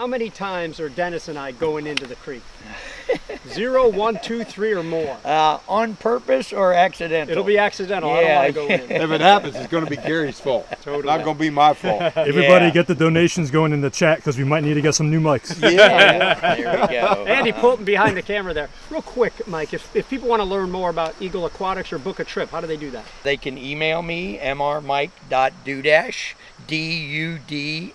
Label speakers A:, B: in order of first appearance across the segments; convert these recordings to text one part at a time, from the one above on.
A: how many times are Dennis and I going into the creek? 0, 1, 2, 3, or more?
B: On purpose or accidental?
A: It'll be accidental. I don't want to go in.
C: If it happens, it's going to be Garry's fault.
A: Totally.
C: Not going to be my fault.
D: Everybody get the donations going in the chat because we might need to get some new mics.
B: Yeah, there we go.
A: Andy Poulton behind the camera there. Real quick, Mike, if people want to learn more about Eagle Aquatics or book a trip, how do they do that?
B: They can email me, mrmike.dudash, D-U-D-A-S-H,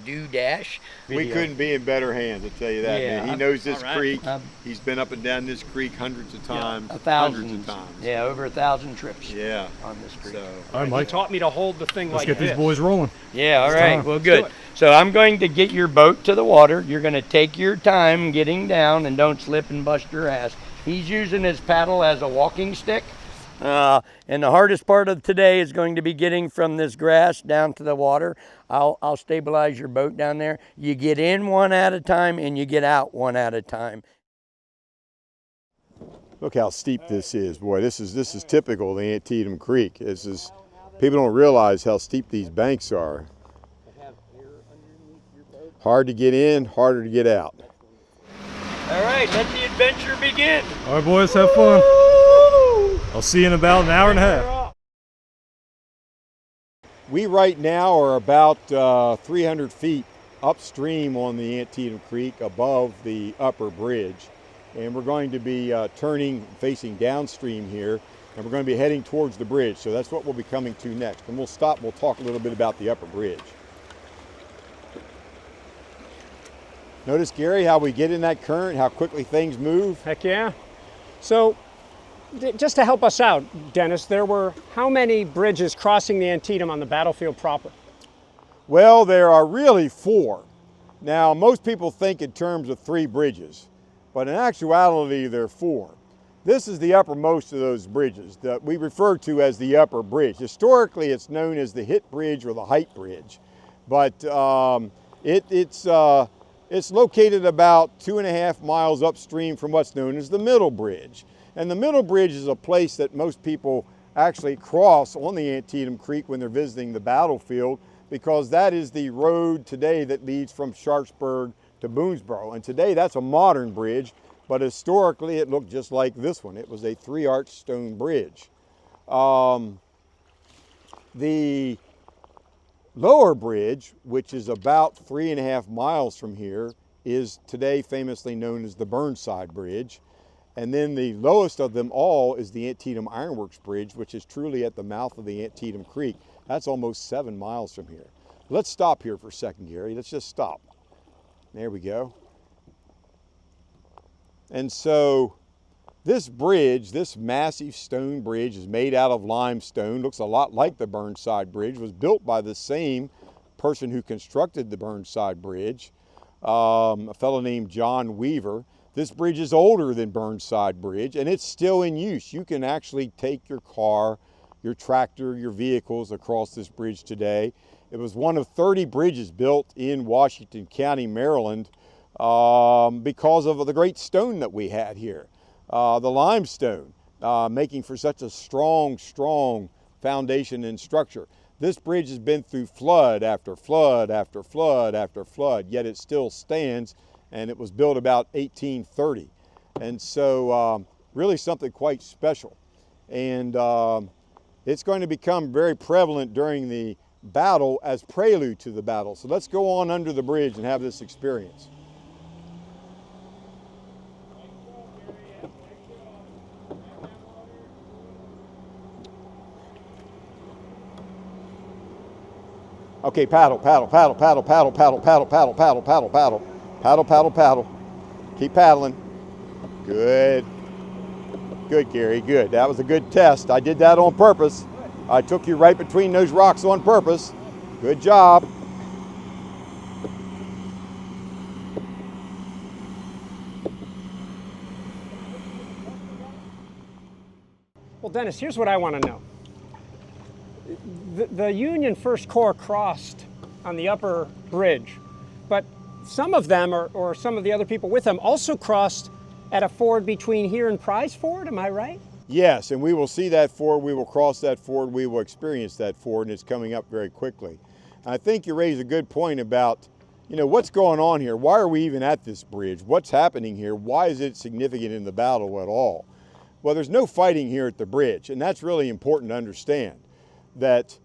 B: dudash.
C: We couldn't be in better hands, I'll tell you that.
B: Yeah.
C: Man. He knows this
A: All right.
C: creek. He's been up and down this creek hundreds of times.
B: Hundreds
C: of times.
B: Yeah, over 1,000 trips.
C: Yeah.
B: On this creek.
C: So,
D: All right,
A: He
D: Mike.
A: taught me to hold the thing
D: Let's
A: like
D: get these
A: this.
D: boys rolling.
B: Yeah, all
D: It's
B: right.
D: time.
B: Well,
A: do
B: good.
A: it.
B: So I'm going to get your boat to the water. You're going to take your time getting down and don't slip and bust your ass. He's using his paddle as a walking stick. And the hardest part of today is going to be getting from this grass down to the water. I'll stabilize your boat down there. You get in one at a time and you get out one at a time.
C: look how steep this is. Boy, this is typical of the Antietam Creek. People don't realize how steep these banks are. Hard to get in, harder to get out.
B: All right, let the adventure begin.
D: All right, boys, have fun. I'll see you in about an hour and a half.
C: We right now are about 300 feet upstream on the Antietam Creek above the upper bridge. And we're going to be turning, facing downstream here, and we're going to be heading towards the bridge. So that's what we'll be coming to next. And we'll stop, we'll talk a little bit about the upper bridge. Notice, Garry, how we get in that current, how quickly things move?
A: Heck yeah. So, just to help us out, Dennis, there were how many bridges crossing the Antietam on the battlefield proper?
C: Well, there are really 4. Now, most people think in terms of 3 bridges, but in actuality, there are 4. This is the uppermost of those bridges that we refer to as the upper bridge. Historically, it's known as the Hit Bridge or the Height Bridge, but it's located about 2.5 miles upstream from what's known as the Middle Bridge. And the Middle Bridge is a place that most people actually cross on the Antietam Creek when they're visiting the battlefield, because that is the road today that leads from Sharpsburg to Boonesboro. And today that's a modern bridge, but historically it looked just like this one. It was a 3-arch stone bridge. The lower bridge, which is about 3.5 miles from here, is today famously known as the Burnside Bridge. And then the lowest of them all is the Antietam Ironworks Bridge, which is truly at the mouth of the Antietam Creek. That's almost 7 miles from here. Let's stop here for a second, Garry. Let's just stop. There we go. And so this bridge, this massive stone bridge, is made out of limestone. Looks a lot like the Burnside Bridge. Was built by the same person who constructed the Burnside Bridge, a fellow named John Weaver. This bridge is older than Burnside Bridge, and it's still in use. You can actually take your car, your tractor, your vehicles across this bridge today. It was one of 30 bridges built in Washington County, Maryland, because of the great stone that we had here. The limestone, making for such a strong foundation and structure. This bridge has been through flood after flood after flood after flood, yet it still stands, and it was built about 1830. And so really something quite special. And it's going to become very prevalent during the battle as prelude to the battle. So let's go on under the bridge and have this experience. Okay, paddle, paddle, paddle, paddle, paddle, paddle, paddle, paddle, paddle, paddle, paddle, paddle, paddle, paddle. Keep paddling. Good. Good, Garry, good. That was a good test. I did that on purpose. I took you right between those rocks on purpose. Good job.
A: Well, Dennis, here's what I want to know. The Union First Corps crossed on the upper bridge, but some of them, or some of the other people with them, also crossed at a ford between here and Prize Ford, am I right?
C: Yes, and we will see that ford, we will cross that ford, we will experience that ford, and it's coming up very quickly. I think you raise a good point about you know, what's going on here? Why are we even at this bridge? What's happening here? Why is it significant in the battle at all? Well, there's no fighting here at the bridge, and that's really important to understand. That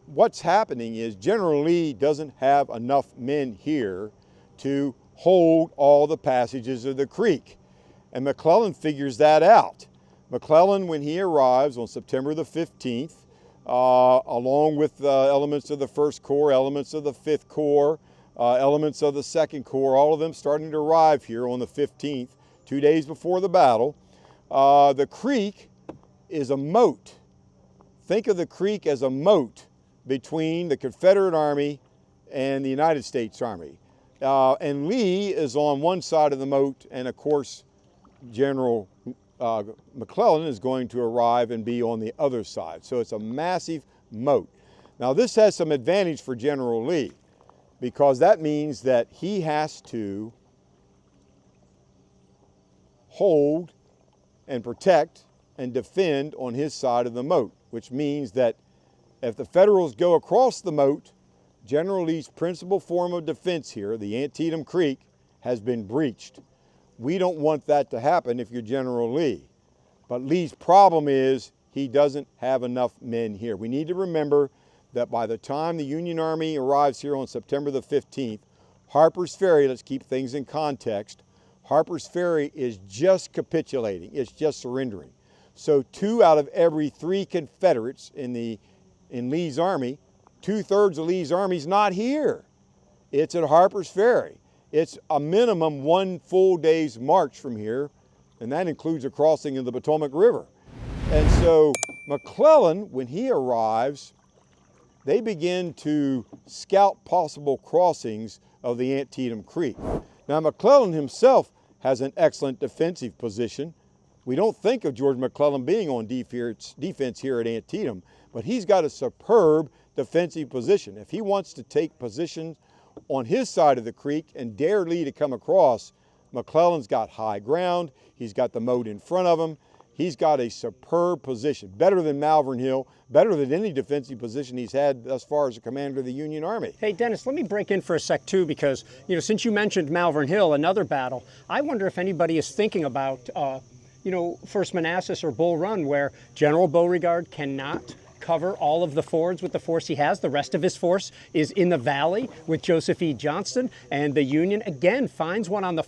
C: what's happening is General Lee doesn't have enough men here to hold all the passages of the creek. And McClellan figures that out. McClellan, when he arrives on September the 15th, along with elements of the 1st Corps, elements of the 5th Corps, elements of the 2nd Corps, all of them starting to arrive here on the 15th, 2 days before the battle. The creek is a moat. Think of the creek as a moat between the Confederate Army and the United States Army. And Lee is on one side of the moat, and of course, General McClellan is going to arrive and be on the other side. So it's a massive moat. Now this has some advantage for General Lee, because that means that he has to hold and protect and defend on his side of the moat, which means that if the Federals go across the moat, General Lee's principal form of defense here, the Antietam Creek, has been breached. We don't want that to happen if you're General Lee. But Lee's problem is he doesn't have enough men here. We need to remember that by the time the Union Army arrives here on September the 15th, Harper's Ferry, let's keep things in context, Harper's Ferry is just capitulating, it's just surrendering. So 2 out of every 3 Confederates in Lee's army, 2/3 of Lee's army is not here. It's at Harper's Ferry. It's a minimum 1 full day's march from here, and that includes a crossing of the Potomac River. And so McClellan, when he arrives, they begin to scout possible crossings of the Antietam Creek. Now McClellan himself has an excellent defensive position. We don't think of George McClellan being on defense here at Antietam, but he's got a superb defensive position. If he wants to take position on his side of the creek and dare Lee to come across, McClellan's got high ground, he's got the moat in front of him, he's got a superb position, better than Malvern Hill, better than any defensive position he's had thus far as a commander of the Union Army.
A: Hey, Dennis, let me break in for a sec too, because, you know, since you mentioned Malvern Hill, another battle, I wonder if anybody is thinking about, you know, First Manassas or Bull Run, where General Beauregard cannot cover all of the fords with the force he has. The rest of his force is in the valley with Joseph E. Johnston, and the Union again finds one on their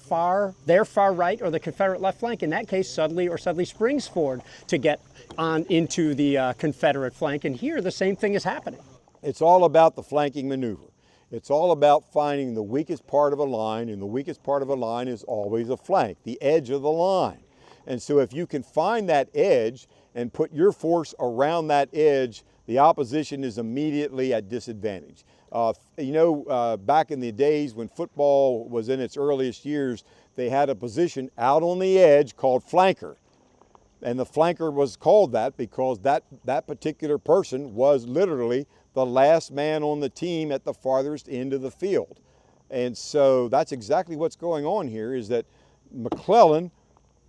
A: far right, or the Confederate left flank, in that case Sudley or Sudley Springs Ford, to get on into the Confederate flank. And here the same thing is happening.
C: It's all about the flanking maneuver. It's all about finding the weakest part of a line, and the weakest part of a line is always a flank, the edge of the line. And so if you can find that edge and put your force around that edge, the opposition is immediately at disadvantage. You know, back in the days when football was in its earliest years, they had a position out on the edge called flanker. And the flanker was called that because that particular person was literally the last man on the team at the farthest end of the field. And so that's exactly what's going on here, is that McClellan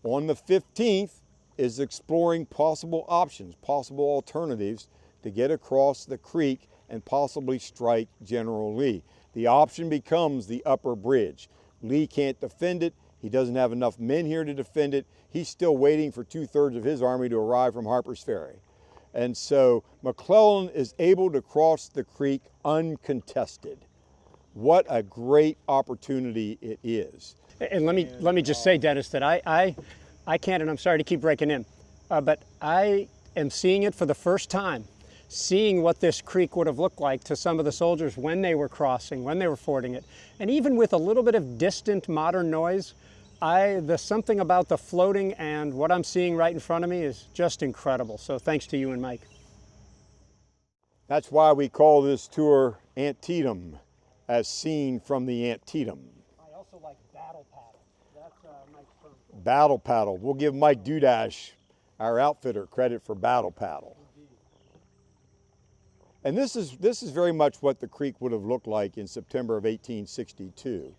C: on the 15th is exploring possible options, possible alternatives to get across the creek and possibly strike General Lee. The option becomes the upper bridge. Lee can't defend it. He doesn't have enough men here to defend it. He's still waiting for 2/3 of his army to arrive from Harper's Ferry. And so McClellan is able to cross the creek uncontested. What a great opportunity it is.
A: And let me just say, Dennis, that I can't, and I'm sorry to keep breaking in, but I am seeing it for the first time, seeing what this creek would have looked like to some of the soldiers when they were crossing, when they were fording it. And even with a little bit of distant modern noise, there's something about the floating and what I'm seeing right in front of me is just incredible. So thanks to you and Mike.
C: That's why we call this tour Antietam, as seen from the Antietam.
A: I also like Battle Paddle. That's Mike's term.
C: Battle Paddle. We'll give Mike.dudash, our outfitter, credit for Battle Paddle. And this is very much what the creek would have looked like in September of 1862.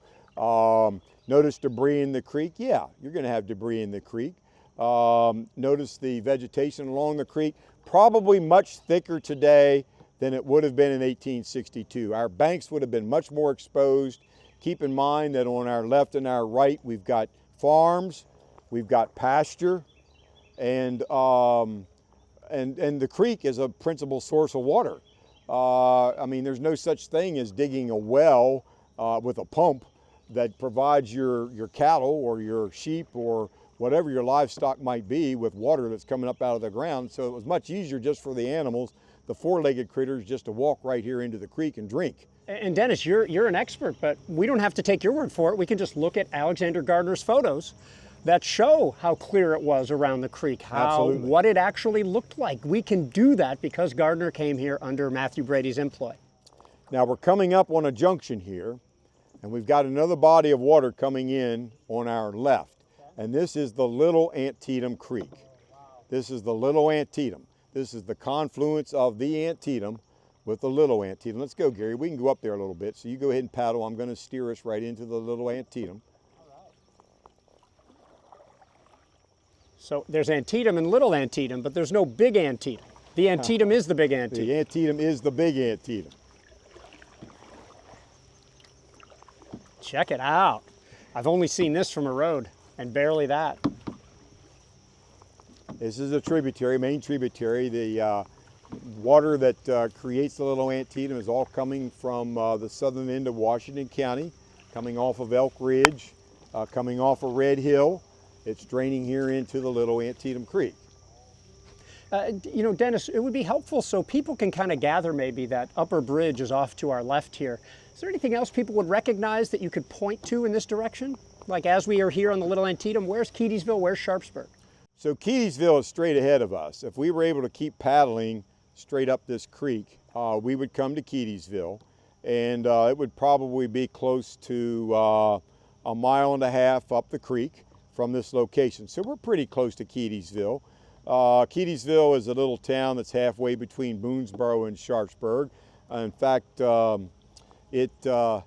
C: Notice debris in the creek? Yeah, you're going to have debris in the creek. Notice the vegetation along the creek, probably much thicker today than it would have been in 1862. Our banks would have been much more exposed. Keep in mind that on our left and our right, we've got farms, we've got pasture, and the creek is a principal source of water. I mean, there's no such thing as digging a well with a pump that provides your cattle or your sheep or whatever your livestock might be with water that's coming up out of the ground. So it was much easier just for the animals, the four-legged critters, just to walk right here into the creek and drink.
A: And Dennis, you're an expert, but we don't have to take your word for it. We can just look at Alexander Gardner's photos that show how clear it was around the creek, what it actually looked like. We can do that because Gardner came here under Matthew Brady's employ.
C: Now we're coming up on a junction here, and we've got another body of water coming in on our left. And this is the Little Antietam Creek. This is the Little Antietam. This is the confluence of the Antietam with the Little Antietam. Let's go, Gary. We can go up there a little bit. So you go ahead and paddle. I'm going to steer us right into the Little Antietam.
A: So there's Antietam and Little Antietam, but there's no Big Antietam. The Antietam is the Big Antietam.
C: The Antietam is the Big Antietam.
A: Check it out. I've only seen this from a road, and barely that.
C: This is a tributary, main tributary. The water that creates the Little Antietam is all coming from the southern end of Washington County, coming off of Elk Ridge, coming off of Red Hill. It's draining here into the Little Antietam Creek.
A: You know, Dennis, it would be helpful so people can kind of gather maybe that upper bridge is off to our left here. Is there anything else people would recognize that you could point to in this direction? Like as we are here on the Little Antietam, where's Keedysville, where's Sharpsburg?
C: So Keedysville is straight ahead of us. If we were able to keep paddling straight up this creek, we would come to Keedysville, and it would probably be close to 1.5 miles up the creek from this location. So we're pretty close to Keedysville. Keedysville is a little town that's halfway between Boonesboro and Sharpsburg. In fact, it was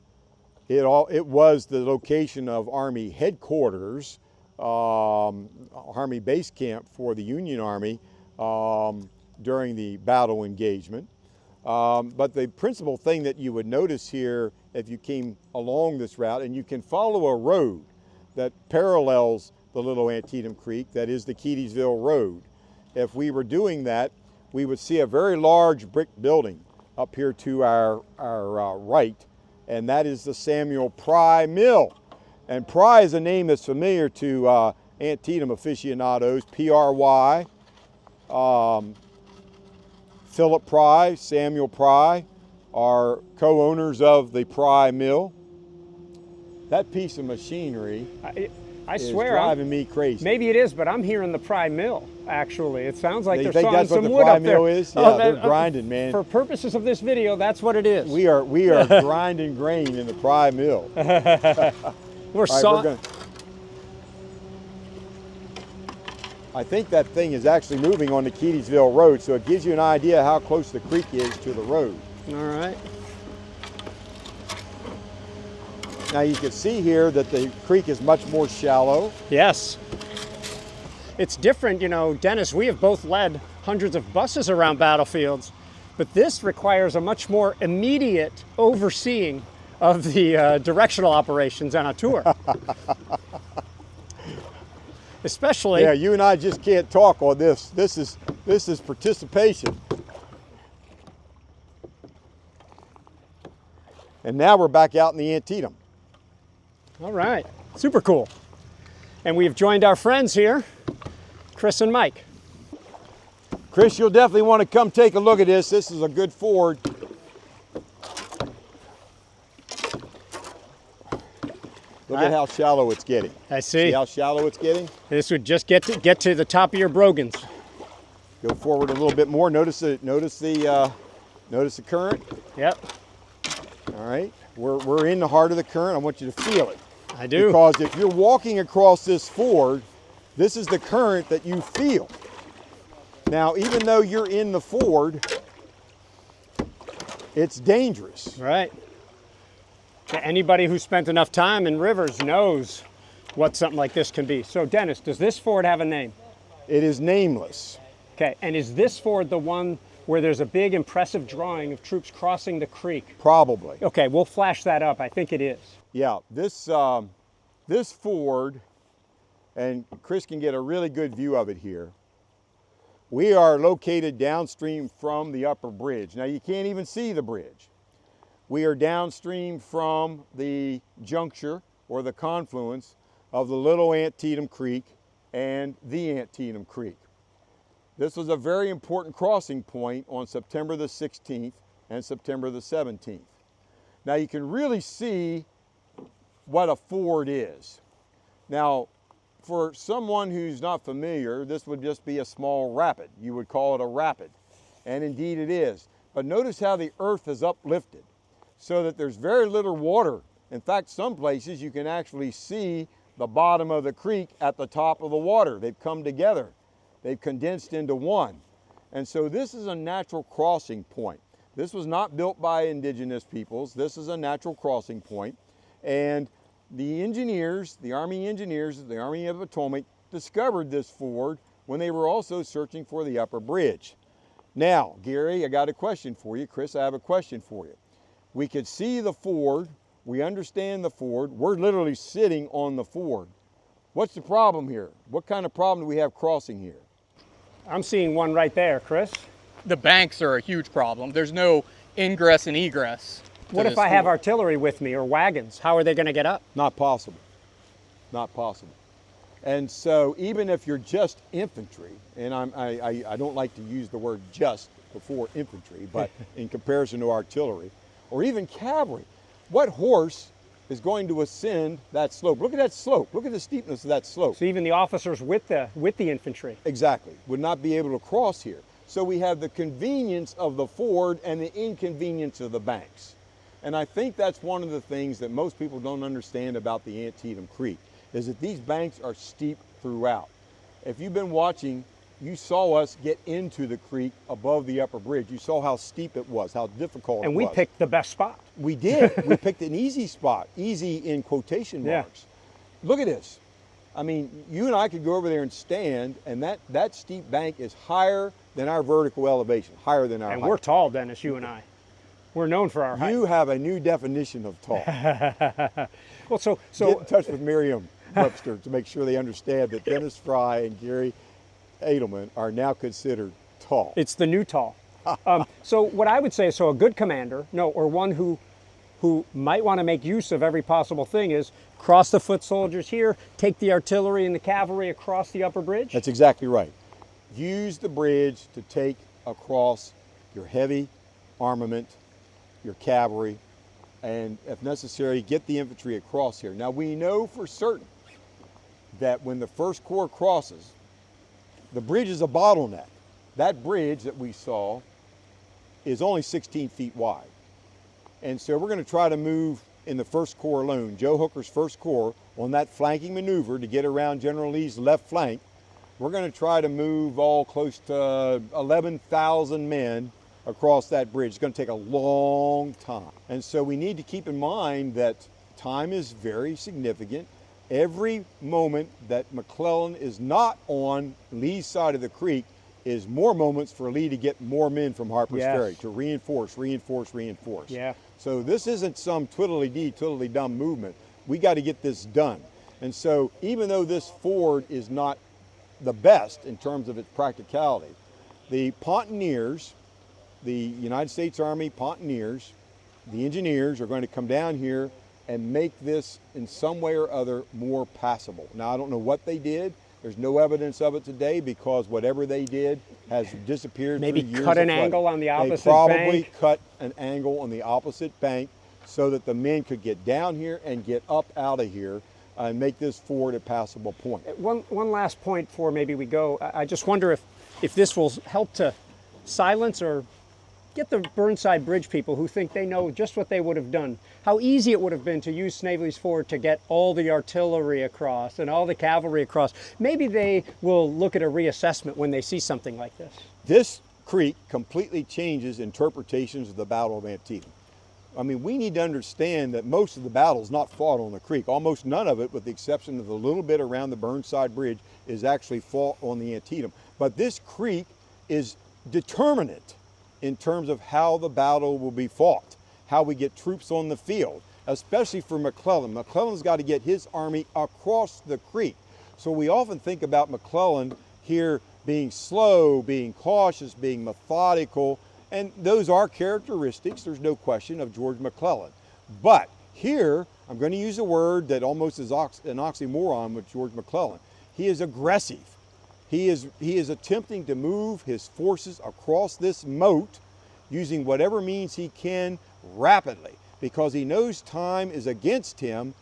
C: the location of Army headquarters, Army base camp for the Union Army during the battle engagement. But the principal thing that you would notice here if you came along this route, and you can follow a road that parallels the Little Antietam Creek, that is the Keedysville Road. If we were doing that, we would see a very large brick building up here to our right, and that is the Samuel Pry Mill. And Pry is a name that's familiar to Antietam aficionados. P-R-Y. Philip Pry, Samuel Pry are co-owners of the Pry Mill. That piece of machinery
A: I
C: is
A: swear,
C: driving me crazy.
A: Maybe it is, but I'm hearing the Pry Mill, actually. It sounds like they're
C: think
A: sawing
C: that's what
A: some
C: the
A: wood
C: Pry
A: up there.
C: Mill is? Yeah,
A: Oh,
C: they're grinding, man.
A: For purposes of this video, that's what it is.
C: We are grinding grain in the Pry Mill.
A: We're sawing.
C: I think that thing is actually moving on the Keedysville Road, so it gives you an idea how close the creek is to the road.
A: All right.
C: Now you can see here that the creek is much more shallow.
A: Yes. It's different, you know, Dennis, we have both led hundreds of buses around battlefields, but this requires a much more immediate overseeing of the directional operations on a tour. Especially.
C: Yeah, you and I just can't talk on this. This is participation. And now we're back out in the Antietam.
A: All right, super cool. And we've joined our friends here, Kris and Mike.
C: Kris, you'll definitely want to come take a look at this. This is a good ford. Look at how shallow it's getting.
A: I see.
C: See how shallow it's getting?
A: This would just get to the top of your brogans.
C: Go forward a little bit more. Notice the current.
A: Yep.
C: All right, we're in the heart of the current. I want you to feel it.
A: I do.
C: Because if you're walking across this ford, this is the current that you feel. Now, even though you're in the ford, it's dangerous.
A: Right. Anybody who's spent enough time in rivers knows what something like this can be. So Dennis, does this ford have a name?
C: It is nameless.
A: Okay, and is this ford the one where there's a big impressive drawing of troops crossing the creek.
C: Probably.
A: Okay, we'll flash that up. I think it is.
C: Yeah, this ford, and Kris can get a really good view of it here. We are located downstream from the upper bridge. Now you can't even see the bridge. We are downstream from the juncture or the confluence of the Little Antietam Creek and the Antietam Creek. This was a very important crossing point on September the 16th and September the 17th. Now you can really see what a ford is. Now, for someone who's not familiar, this would just be a small rapid. You would call it a rapid, and indeed it is. But notice how the earth is uplifted so that there's very little water. In fact, some places you can actually see the bottom of the creek at the top of the water. They've come together. They've condensed into one. And so this is a natural crossing point. This was not built by indigenous peoples. This is a natural crossing point. And the engineers, the Army engineers, the Army of the Potomac, discovered this ford when they were also searching for the upper bridge. Now, Garry, I got a question for you. Kris, I have a question for you. We could see the ford. We understand the ford. We're literally sitting on the ford. What's the problem here? What kind of problem do we have crossing here?
A: I'm seeing one right there, Kris.
E: The banks are a huge problem. There's no ingress and egress.
A: What if I have artillery with me or wagons? How are they going to get up?
C: Not possible. Not possible. And so even if you're just infantry, and I don't like to use the word just before infantry, but in comparison to artillery, or even cavalry, what horse is going to ascend that slope? Look at that slope. Look at the steepness of that slope.
A: So even the officers with the infantry.
C: Exactly. Would not be able to cross here. So we have the convenience of the ford and the inconvenience of the banks. And I think that's one of the things that most people don't understand about the Antietam Creek, is that these banks are steep throughout. If you've been watching, you saw us get into the creek above the upper bridge. You saw how steep it was, how difficult it was.
A: And we picked the best spot.
C: We did. We picked an easy spot, easy in quotation marks. Yeah. Look at this. I mean, you and I could go over there and stand, and that steep bank is higher than our vertical elevation, higher than our height.
A: And we're tall, Dennis, you and I. We're known for our height.
C: You have a new definition of tall.
A: Well, so
C: get in touch with Merriam-Webster to make sure they understand that Dennis Frye and Garry Adelman are now considered tall.
A: It's the new tall. So what I would say, so a good commander, or one who might want to make use of every possible thing, is cross the foot soldiers here, take the artillery and the cavalry across the upper bridge?
C: That's exactly right. Use the bridge to take across your heavy armament, your cavalry, and if necessary, get the infantry across here. Now we know for certain that when the First Corps crosses, the bridge is a bottleneck. That bridge that we saw is only 16 feet wide. And so we're going to try to move in the First Corps alone, Joe Hooker's First Corps, on that flanking maneuver to get around General Lee's left flank. We're going to try to move all close to 11,000 men across that bridge. It's going to take a long time. And so we need to keep in mind that time is very significant. Every moment that McClellan is not on Lee's side of the creek is more moments for Lee to get more men from Harper's Ferry, to reinforce.
A: Yeah.
C: So this isn't some twiddly-dee, twiddly-dum movement. We got to get this done. And so even though this ford is not the best in terms of its practicality, the Pontoneers, the United States Army Pontoneers, the engineers are going to come down here and make this in some way or other more passable. Now, I don't know what they did. There's no evidence of it today because whatever they did has disappeared.
A: Maybe
C: through years
A: cut
C: of
A: an
C: flooding.
A: angle on the opposite
C: They probably
A: bank.
C: cut an angle on the opposite bank so that the men could get down here and get up out of here and make this ford a passable point.
A: One last point before maybe we go. I just wonder if this will help to silence or get the Burnside Bridge people who think they know just what they would have done. How easy it would have been to use Snavely's Ford to get all the artillery across and all the cavalry across. Maybe they will look at a reassessment when they see something like this.
C: This creek completely changes interpretations of the Battle of Antietam. I mean, we need to understand that most of the battle is not fought on the creek. Almost none of it, with the exception of the little bit around the Burnside Bridge, is actually fought on the Antietam. But this creek is determinant in terms of how the battle will be fought, how we get troops on the field, especially for McClellan. McClellan's got to get his army across the creek. So we often think about McClellan here being slow, being cautious, being methodical, and those are characteristics, there's no question, of George McClellan. But here, I'm going to use a word that almost is an oxymoron with George McClellan. He is aggressive. He is attempting to move his forces across this moat using whatever means he can rapidly, because he knows time is against him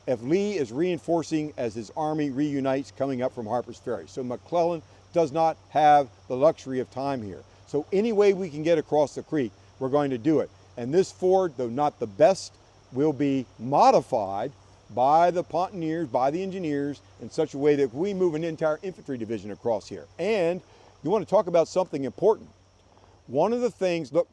C: if Lee is reinforcing as his army reunites coming up from Harper's Ferry. So McClellan does not have the luxury of time here. So any way we can get across the creek, we're going to do it. And this ford, though not the best, will be modified by the pontoneers, by the engineers, in such a way that we move an entire infantry division across here. And you want to talk about something important. One of the things, look,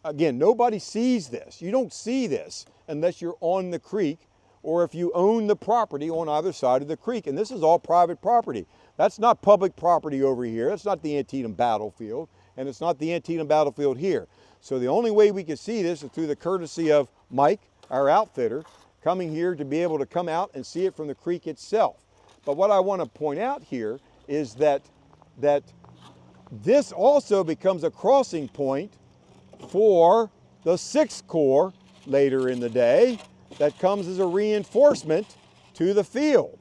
C: again, nobody sees this. You don't see this unless you're on the creek or if you own the property on either side of the creek. And this is all private property. That's not public property over here. That's not the Antietam battlefield, and it's not the Antietam battlefield here. So the only way we can see this is through the courtesy of Mike, our outfitter, coming here to be able to come out and see it from the creek itself. But what I want to point out here is that this also becomes a crossing point for the 6th Corps later in the day that comes as a reinforcement to the field.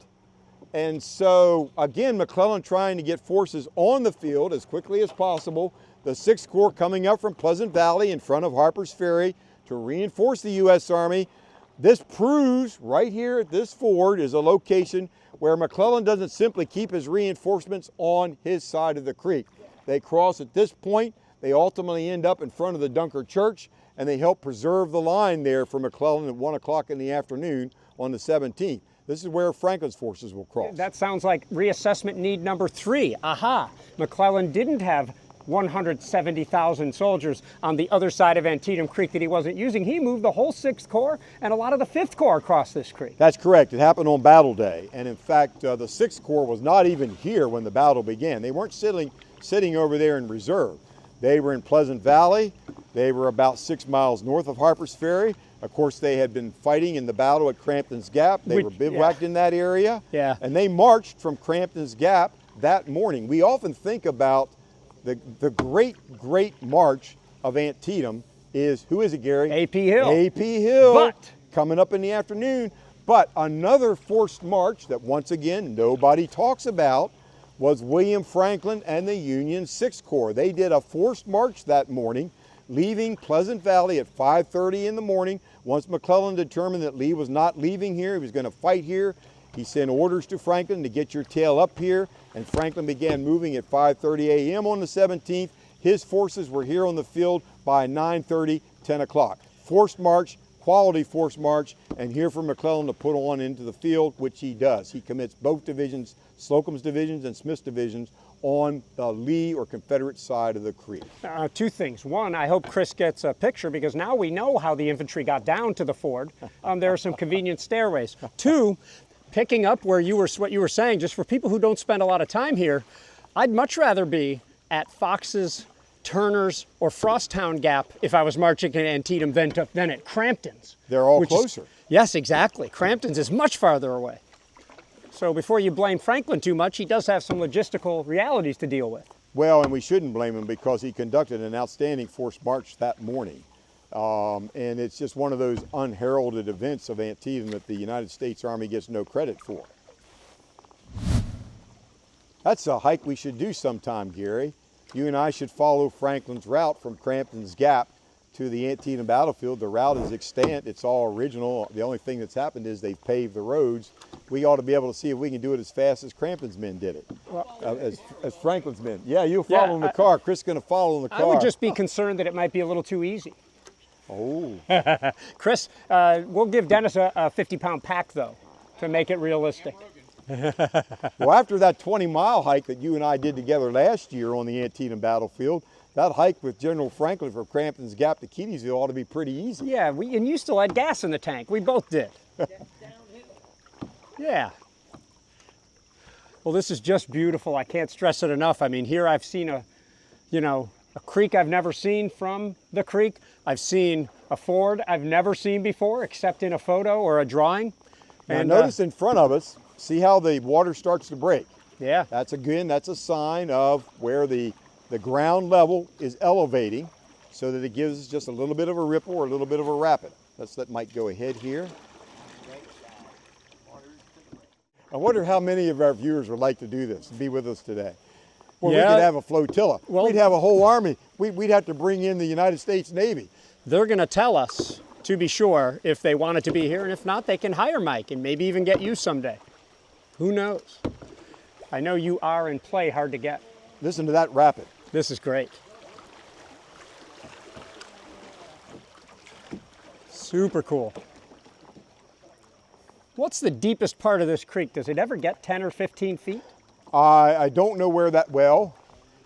C: And so again, McClellan trying to get forces on the field as quickly as possible. The 6th Corps coming up from Pleasant Valley in front of Harper's Ferry to reinforce the U.S. Army. This proves right here at this ford is a location where McClellan doesn't simply keep his reinforcements on his side of the creek. They cross at this point, they ultimately end up in front of the Dunker Church, and they help preserve the line there for McClellan at 1 o'clock in the afternoon on the 17th. This is where Franklin's forces will cross.
A: That sounds like reassessment need number 3. Aha! McClellan didn't have 170,000 soldiers on the other side of Antietam Creek that he wasn't using. He moved the whole 6th Corps and a lot of the 5th Corps across this creek.
C: That's correct. It happened on battle day. And in fact, the 6th Corps was not even here when the battle began. They weren't sitting over there in reserve. They were in Pleasant Valley. They were about 6 miles north of Harper's Ferry. Of course, they had been fighting in the battle at Crampton's Gap. They were bivouacked in that area.
A: Yeah.
C: And they marched from Crampton's Gap that morning. We often think about the great march of Antietam is, who is it, Gary?
A: A.P. Hill.
C: A.P. Hill.
A: But
C: coming up in the afternoon. But another forced march that once again nobody talks about was William Franklin and the Union 6th Corps. They did a forced march that morning, leaving Pleasant Valley at 5:30 in the morning. Once McClellan determined that Lee was not leaving here, he was going to fight here, he sent orders to Franklin to get your tail up here, and Franklin began moving at 5:30 a.m. on the 17th. His forces were here on the field by 9:30, 10 o'clock. Forced march, quality forced march, and here for McClellan to put on into the field, which he does. He commits both divisions, Slocum's divisions and Smith's divisions, on the Lee or Confederate side of the creek.
A: 2 things. One, I hope Kris gets a picture because now we know how the infantry got down to the ford. There are some convenient stairways. 2, picking up where what you were saying, just for people who don't spend a lot of time here, I'd much rather be at Fox's, Turner's, or Frosttown Gap if I was marching in Antietam than at Crampton's.
C: They're all closer.
A: Yes, exactly. Crampton's is much farther away. So before you blame Franklin too much, he does have some logistical realities to deal with.
C: Well, and we shouldn't blame him because he conducted an outstanding forced march that morning. And it's just one of those unheralded events of Antietam that the United States Army gets no credit for. That's a hike we should do sometime, Gary. You and I should follow Franklin's route from Crampton's Gap to the Antietam battlefield. The route is extant, it's all original. The only thing that's happened is they've paved the roads. We ought to be able to see if we can do it as fast as Crampton's men did it, as Franklin's men. Yeah, you'll follow in the car. Kris is going to follow in the car.
A: I would just be concerned that it might be a little too easy.
C: Oh.
A: Kris, we'll give Dennis a 50-pound pack, though, to make it realistic.
C: Well, after that 20-mile hike that you and I did together last year on the Antietam battlefield, that hike with General Franklin from Crampton's Gap to Keedysville ought to be pretty easy.
A: Yeah, and you still had gas in the tank. We both did. Yeah. Well, this is just beautiful. I can't stress it enough. I mean, here I've seen a creek I've never seen from the creek. I've seen a ford I've never seen before, except in a photo or a drawing.
C: Now
A: And
C: notice in front of us, see how the water starts to break?
A: yeah,
C: That's a sign of where the ground level is elevating so that it gives us just a little bit of a ripple or a little bit of a rapid. Let's let Mike go ahead here. I wonder how many of our viewers would like to do this and be with us today. Well, we
A: Yeah.
C: could have a flotilla.
A: Well-
C: We'd have a whole army. We'd have to bring in the United States Navy.
A: they're going to tell us, to be sure, if they wanted to be here, and if not, they can hire Mike and maybe even get you someday. Who knows? I know you are in play hard to get.
C: Listen to that rapid.
A: This is great. Super cool. What's the deepest part of this creek? Does it ever get 10 or 15 feet?
C: I don't know where that well.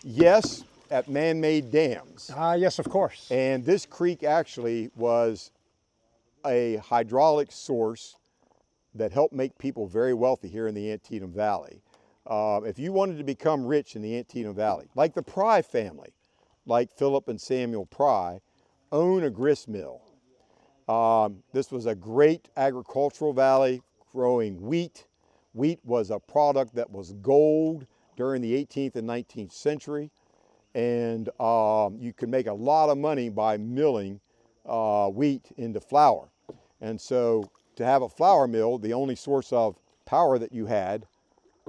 C: Yes, at man-made dams.
A: Yes, of course.
C: And this creek actually was a hydraulic source that helped make people very wealthy here in the Antietam Valley. If you wanted to become rich in the Antietam Valley, like the Frye family, like Philip and Samuel Frye, own a grist mill. This was a great agricultural valley growing wheat. Wheat was a product that was gold during the 18th and 19th century. And you could make a lot of money by milling wheat into flour. And so to have a flour mill, the only source of power that you had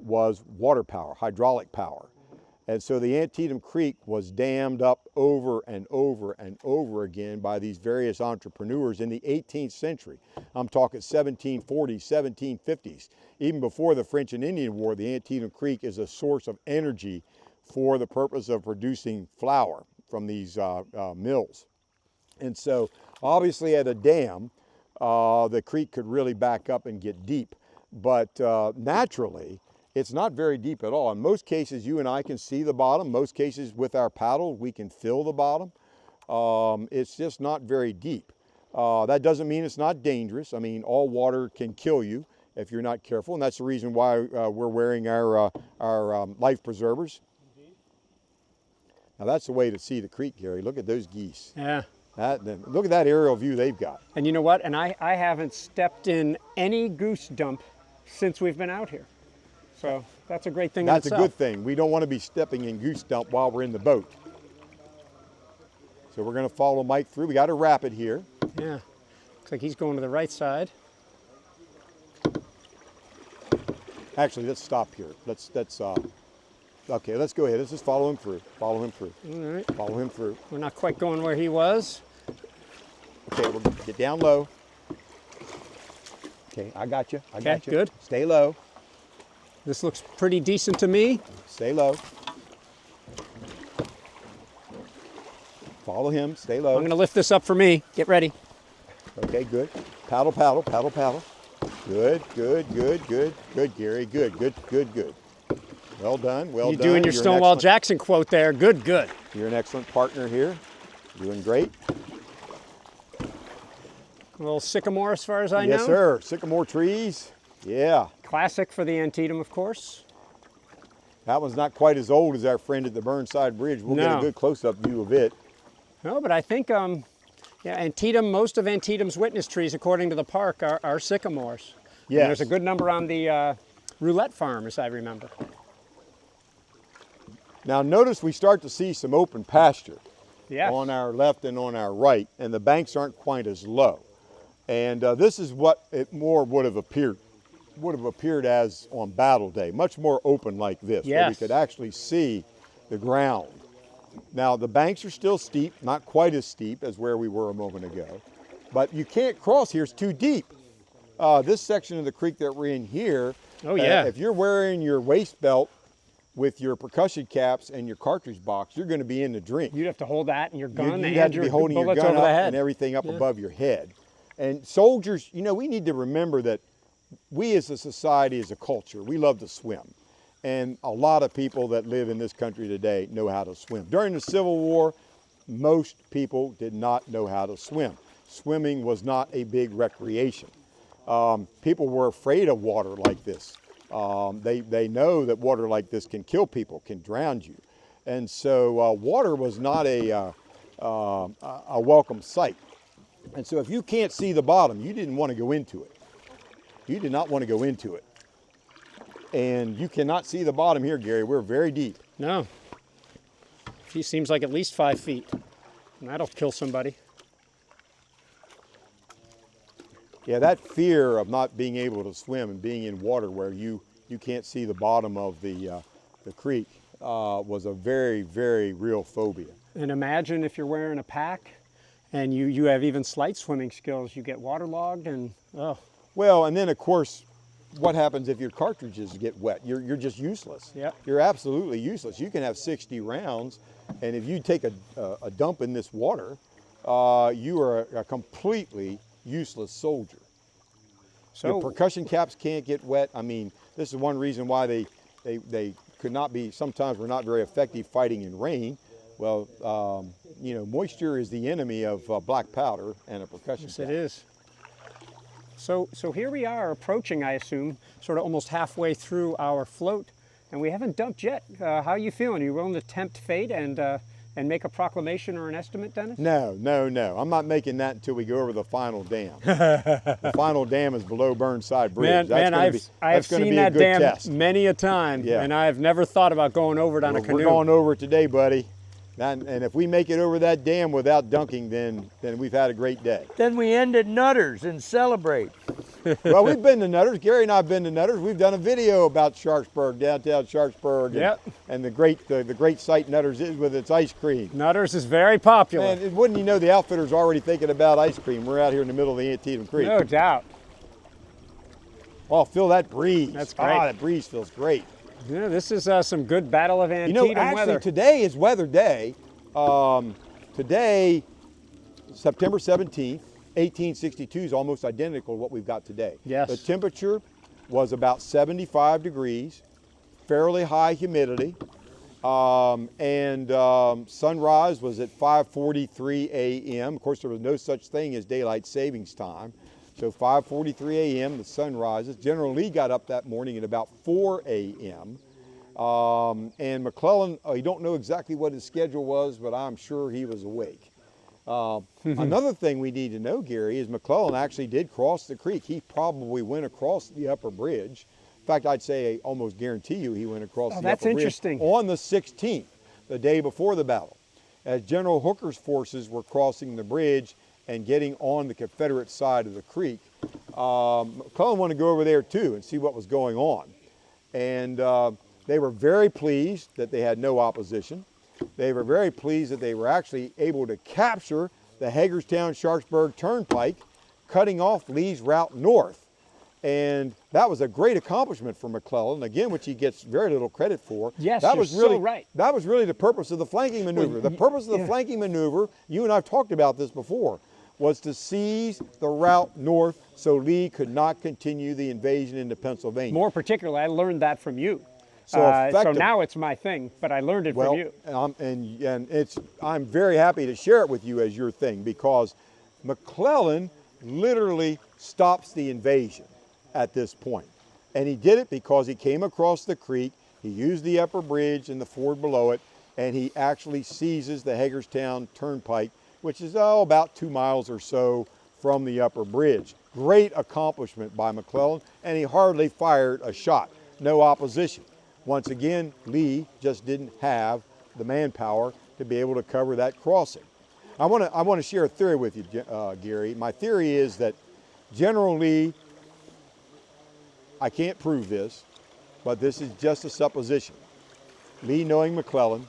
C: was water power, hydraulic power. And so the Antietam Creek was dammed up over and over and over again by these various entrepreneurs in the 18th century. I'm talking 1740s, 1750s. Even before the French and Indian War, the Antietam Creek is a source of energy for the purpose of producing flour from these mills. And so obviously at a dam, the creek could really back up and get deep. But naturally, it's not very deep at all. In most cases, you and I can see the bottom. Most cases with our paddle, we can feel the bottom. It's just not very deep. That doesn't mean it's not dangerous. I mean, all water can kill you if you're not careful. And that's the reason why we're wearing our life preservers. Now that's the way to see the creek, Gary. Look at those geese.
A: Yeah.
C: Look at that aerial view they've got.
A: And you know what? And I haven't stepped in any goose dump since we've been out here. So that's a great thing in
C: That's a
A: itself.
C: good thing. We don't want to be stepping in goose dump while we're in the boat. So we're going to follow Mike through. We got a rapid here.
A: Yeah. Looks like he's going to the right side.
C: Actually, let's stop here. Okay, let's go ahead. Let's just follow him through. Follow him through.
A: All right.
C: Follow him through.
A: We're not quite going where he was.
C: Okay, we'll get down low. Okay, I got you. I got
A: Okay,
C: you.
A: good.
C: Stay low.
A: This looks pretty decent to me.
C: Stay low. Follow him. Stay low.
A: I'm going to lift this up for me. Get ready.
C: Okay, good. Paddle, paddle, paddle, paddle. Good, good, good, good, good, Gary. Good, good, good, good. Well done, well
A: You're
C: done.
A: doing your
C: You're an
A: Stonewall
C: excellent-
A: Jackson quote there. Good, good.
C: You're an excellent partner here. Doing great.
A: A little sycamore as far as I know.
C: Yes, sir. Sycamore trees. Yeah.
A: Classic for the Antietam, of course.
C: That one's not quite as old as our friend at the Burnside Bridge. We'll get
A: No.
C: a good close-up view of it.
A: No, but I think, yeah, Antietam, most of Antietam's witness trees, according to the park, are sycamores. And
C: Yes.
A: there's a good number on the roulette farm, as I remember.
C: Now notice we start to see some open pasture
A: Yes.
C: on our left and on our right, and the banks aren't quite as low. And this is what it more would have appeared as on battle day, much more open like this, where we
A: Yes.
C: could actually see the ground. Now the banks are still steep, not quite as steep as where we were a moment ago, but you can't cross here, it's too deep. This section of the creek that we're in here,
A: Oh, yeah.
C: if you're wearing your waist belt with your percussion caps and your cartridge box, you're going to be in the drink.
A: You'd have to hold that and your gun
C: You'd
A: and
C: have to be
A: your
C: holding your
A: bullets
C: gun
A: over
C: up
A: the head.
C: and everything up above your head. And soldiers, you know, we need to remember that we as a society, as a culture, we love to swim. And a lot of people that live in this country today know how to swim. During the Civil War, most people did not know how to swim. Swimming was not a big recreation. People were afraid of water like this. They know that water like this can kill people, can drown you. And so water was not a welcome sight. And so if you can't see the bottom, you didn't want to go into it. You did not want to go into it. And you cannot see the bottom here, Gary. We're very deep.
A: No. He seems like at least 5 feet. And that'll kill somebody.
C: Yeah, that fear of not being able to swim and being in water where you can't see the bottom of the creek was a very, very real phobia.
A: And imagine if you're wearing a pack and you have even slight swimming skills, you get waterlogged and, oh.
C: Well, and then of course, what happens if your cartridges get wet? You're just useless.
A: Yep.
C: You're absolutely useless. You can have 60 rounds, and if you take a dump in this water, you are a completely useless soldier.
A: So
C: Your percussion caps can't get wet. I mean, this is one reason why they could not be, sometimes were not very effective fighting in rain. Well, you know, moisture is the enemy of black powder and a percussion
A: yes,
C: cap.
A: it is. So here we are approaching, I assume, sort of almost halfway through our float, and we haven't dumped yet. How are you feeling? Are you willing to tempt fate and make a proclamation or an estimate, Dennis?
C: No. I'm not making that until we go over the final dam. The final dam is below Burnside Bridge.
A: I have seen that dam many a time, and I have never thought about going over it on a canoe.
C: We're going over it today, buddy. And if we make it over that dam without dunking, then we've had a great day.
B: Then we end at Nutter's and celebrate.
C: Well, we've been to Nutter's. Gary and I have been to Nutter's. We've done a video about Sharpsburg, downtown Sharpsburg, and the great site Nutter's is with its ice cream.
A: Nutter's is very popular.
C: And wouldn't you know, the outfitter's already thinking about ice cream. We're out here in the middle of the Antietam Creek.
A: No doubt.
C: Oh, feel that breeze.
A: That's great.
C: Ah, that breeze feels great.
A: Yeah, this is some good Battle of Antietam
C: You know, actually,
A: weather.
C: today is weather day. Today, September 17th, 1862 is almost identical to what we've got today.
A: Yes.
C: The temperature was about 75 degrees, fairly high humidity, and sunrise was at 5:43 a.m. Of course, there was no such thing as daylight savings time. So 5:43 a.m. the sun rises. General Lee got up that morning at about 4 a.m. And McClellan, you don't know exactly what his schedule was, but I'm sure he was awake. Another thing we need to know, Gary, is McClellan actually did cross the creek. He probably went across the upper bridge. In fact, I'd say, I almost guarantee you he went across the upper bridge.
A: That's interesting.
C: On the 16th, the day before the battle. As General Hooker's forces were crossing the bridge and getting on the Confederate side of the creek, McClellan wanted to go over there too and see what was going on. And they were very pleased that they had no opposition. They were very pleased that they were actually able to capture the Hagerstown-Sharpsburg Turnpike, cutting off Lee's route north. And that was a great accomplishment for McClellan, again, which he gets very little credit for.
A: Yes,
C: that
A: you're
C: was really,
A: so right.
C: That was really the purpose of the flanking maneuver. The purpose of the flanking maneuver, you and I have talked about this before, was to seize the route north so Lee could not continue the invasion into Pennsylvania.
A: More particularly, I learned that from you.
C: So
A: now it's my thing, but I learned it from you.
C: I'm very happy to share it with you as your thing, because McClellan literally stops the invasion at this point. And he did it because he came across the creek, he used the upper bridge and the ford below it, and he actually seizes the Hagerstown Turnpike, which is about 2 miles or so from the upper bridge. Great accomplishment by McClellan, and he hardly fired a shot. No opposition. Once again, Lee just didn't have the manpower to be able to cover that crossing. I want to share a theory with you, Gary. My theory is that General Lee, I can't prove this, but this is just a supposition. Lee, knowing McClellan,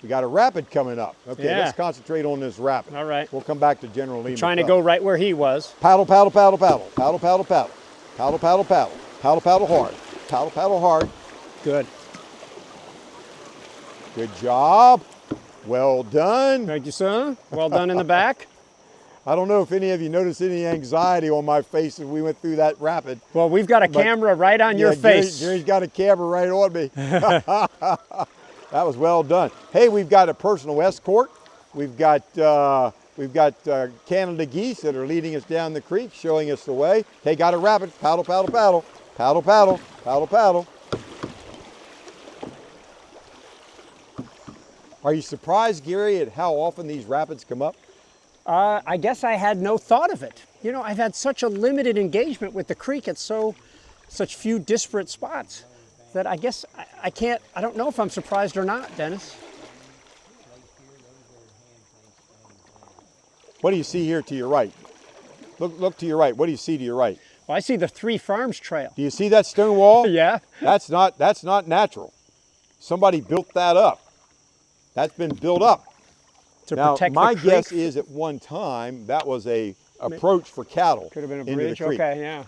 C: we got a rapid coming up. Okay,
A: Yeah.
C: let's concentrate on this rapid.
A: All right.
C: We'll come back to General Lee.
A: Trying to go right where he was.
C: Paddle, paddle, paddle, paddle. Paddle, paddle, paddle. Paddle, paddle, paddle. Paddle, paddle hard. Paddle, paddle hard.
A: Good.
C: Good job. Well done.
A: Thank you, sir. Well done in the back.
C: I don't know if any of you noticed any anxiety on my face as we went through that rapid.
A: Well, we've got a camera right on your face.
C: Gary's got a camera right on me. That was well done. Hey, we've got a personal escort. We've got Canada geese that are leading us down the creek, showing us the way. Hey, got a rapid. Paddle, paddle, paddle. Paddle, paddle. Paddle, paddle. Are you surprised, Gary, at how often these rapids come up?
A: I guess I had no thought of it. You know, I've had such a limited engagement with the creek at such few disparate spots that I guess I don't know if I'm surprised or not, Dennis.
C: What do you see here to your right? Look to your right. What do you see to your right?
A: Well, I see the Three Farms Trail.
C: Do you see that stone wall?
A: Yeah.
C: That's not natural. Somebody built that up. That's been built up.
A: To
C: Now,
A: protect
C: my
A: the creek.
C: guess is at one time that was a approach for cattle.
A: Could have been a
C: into
A: bridge.
C: the creek.
A: Okay, yeah.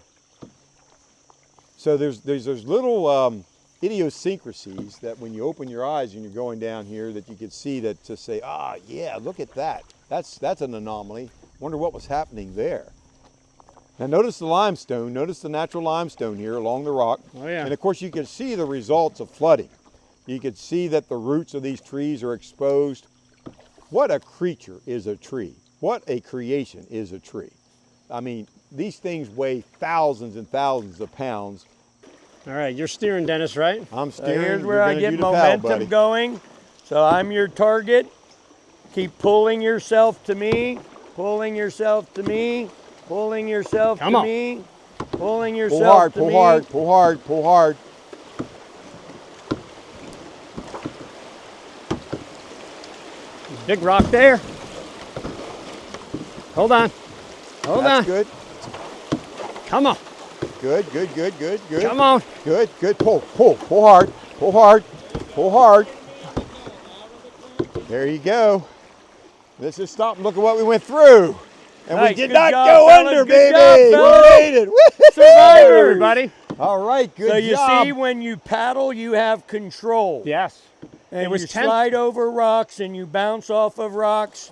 C: So there's little idiosyncrasies that when you open your eyes and you're going down here that you could see that to say, ah, yeah, look at that. That's an anomaly. Wonder what was happening there. Now notice the limestone. Notice the natural limestone here along the rock.
A: Oh, yeah.
C: And of course you can see the results of flooding. You can see that the roots of these trees are exposed. What a creature is a tree. What a creation is a tree. I mean, these things weigh thousands and thousands of pounds.
A: All right, you're steering, Dennis, right?
C: I'm
B: So
C: steering.
B: here's
C: You're
B: where I
C: gonna
B: get
C: do the paddle,
B: momentum
C: buddy.
B: going. So I'm your target. Keep pulling yourself to me, pulling yourself to me, pulling yourself
A: Come
B: to
A: on.
B: me, pulling yourself
C: Pull hard,
B: to
C: pull
B: me.
C: hard, pull hard, pull hard.
A: Big rock there. Hold on. Hold
C: That's
A: on.
C: good.
A: Come on.
C: Good, good, good, good, good.
A: Come on.
C: Good, good. Pull, pull, pull hard, pull hard, pull hard. There you go. Let's just stop and look at what we went through. And we
B: Nice.
C: did
B: Good
C: not
B: job,
C: go
B: fellas.
C: under,
B: Good
C: baby.
B: job, fellas.
C: We made it. Woo-hoo!
A: Survivor, everybody.
C: All right, good
B: So you
C: job.
B: see, when you paddle, you have control.
A: Yes.
B: And
A: It was
B: you
A: tempt-
B: slide over rocks and you bounce off of rocks.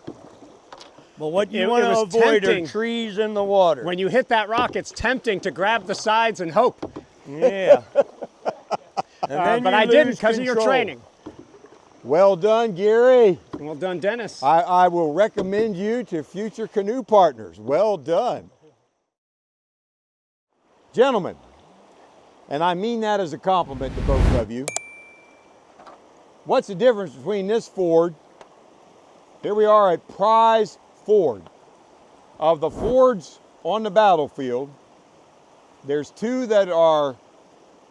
B: But what you
A: It
B: want to
A: was
B: avoid
A: tempting.
B: are trees in the water.
A: When you hit that rock, it's tempting to grab the sides and hope.
B: Yeah. And then
A: But
B: you
A: I didn't
B: lose
A: because of your
B: control.
A: training.
C: Well done, Gary.
A: Well done, Dennis.
C: I will recommend you to future canoe partners. Well done. Gentlemen, and I mean that as a compliment to both of you. What's the difference between this ford? Here we are at Prize Ford. Of the fords on the battlefield, there's two that are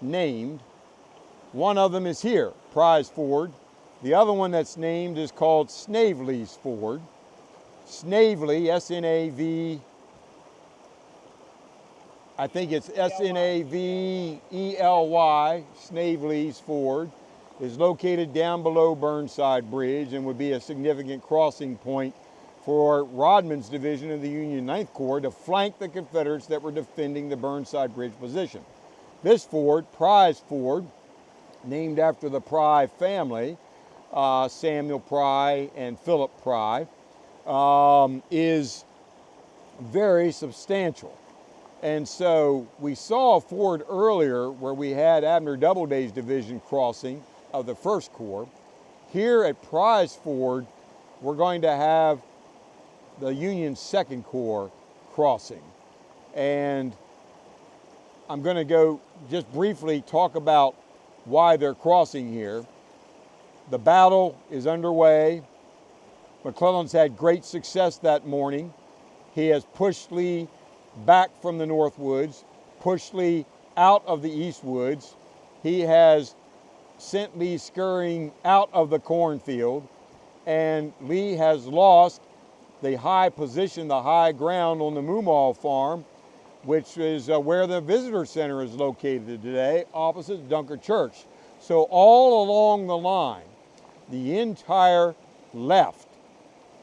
C: named. One of them is here, Prize Ford. The other one that's named is called Snavely's Ford. Snavely, S-N-A-V, I think it's S-N-A-V-E-L-Y, Snavely's Ford, is located down below Burnside Bridge and would be a significant crossing point for Rodman's division of the Union 9th Corps to flank the Confederates that were defending the Burnside Bridge position. This ford, Prize Ford, named after the Frye family, Samuel Frye and Philip Frye, is very substantial. And so we saw a ford earlier where we had Abner Doubleday's division crossing of the 1st Corps. Here at Prize Ford, we're going to have the Union 2nd Corps crossing. And I'm going to go just briefly talk about why they're crossing here. The battle is underway. McClellan's had great success that morning. He has pushed Lee back from the North Woods, pushed Lee out of the East Woods. He has sent Lee scurrying out of the cornfield, and Lee has lost the high position, the high ground on the Moomaw farm, which is where the visitor center is located today, opposite Dunker Church. So all along the line, the entire left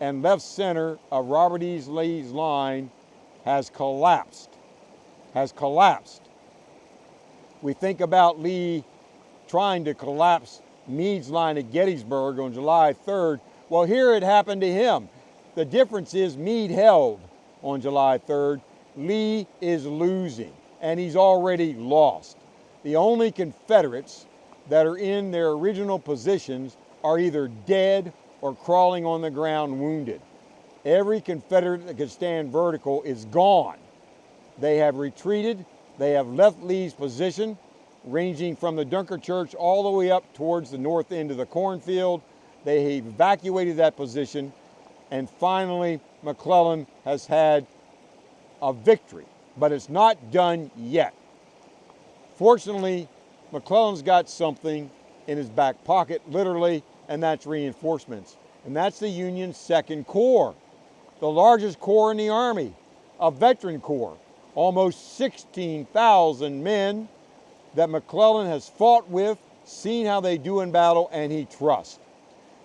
C: and left center of Robert E. Lee's line has collapsed, We think about Lee trying to collapse Meade's line at Gettysburg on July 3rd. Well, here it happened to him. The difference is Meade held on July 3rd. Lee is losing, and he's already lost. The only Confederates that are in their original positions are either dead or crawling on the ground wounded. Every Confederate that could stand vertical is gone. They have retreated. They have left Lee's position, ranging from the Dunker Church all the way up towards the north end of the cornfield. They evacuated that position, and finally McClellan has had a victory, but it's not done yet. Fortunately, McClellan's got something in his back pocket, literally, and that's reinforcements. And that's the Union's 2nd Corps, the largest corps in the Army, a veteran corps, almost 16,000 men that McClellan has fought with, seen how they do in battle, and he trusts.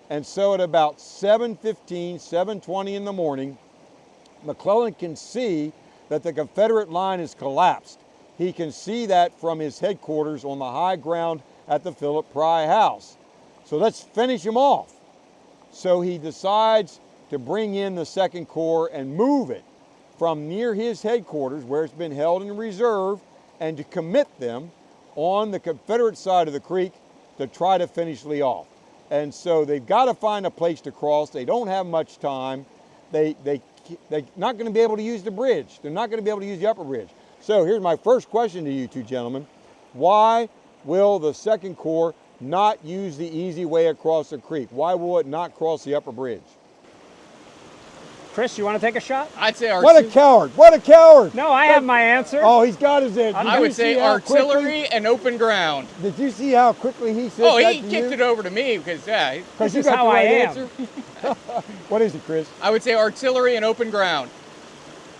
C: And so at about 7:15, 7:20 in the morning, McClellan can see that the Confederate line has collapsed. He can see that from his headquarters on the high ground at the Philip Frye house. So let's finish him off. So he decides to bring in the 2nd Corps and move it from near his headquarters, where it's been held in reserve, and to commit them on the Confederate side of the creek to try to finish Lee off. And so they've got to find a place to cross. They don't have much time. They're not going to be able to use the bridge. They're not going to be able to use the upper bridge. So here's my first question to you two gentlemen. Why will the 2nd Corps not use the easy way across the creek? Why will it not cross the upper bridge?
A: Kris, you want to take a shot?
E: I'd say
C: What a coward! What a coward!
A: No, I have my answer.
C: Oh, he's got his answer.
E: I would say artillery and open ground.
C: Did you see how quickly he said
E: Oh,
C: that
E: he
C: to
E: kicked
C: you?
E: it over to me because, yeah.
C: Because
A: This is how I am.
C: answer? What is it, Kris?
E: I would say artillery and open ground.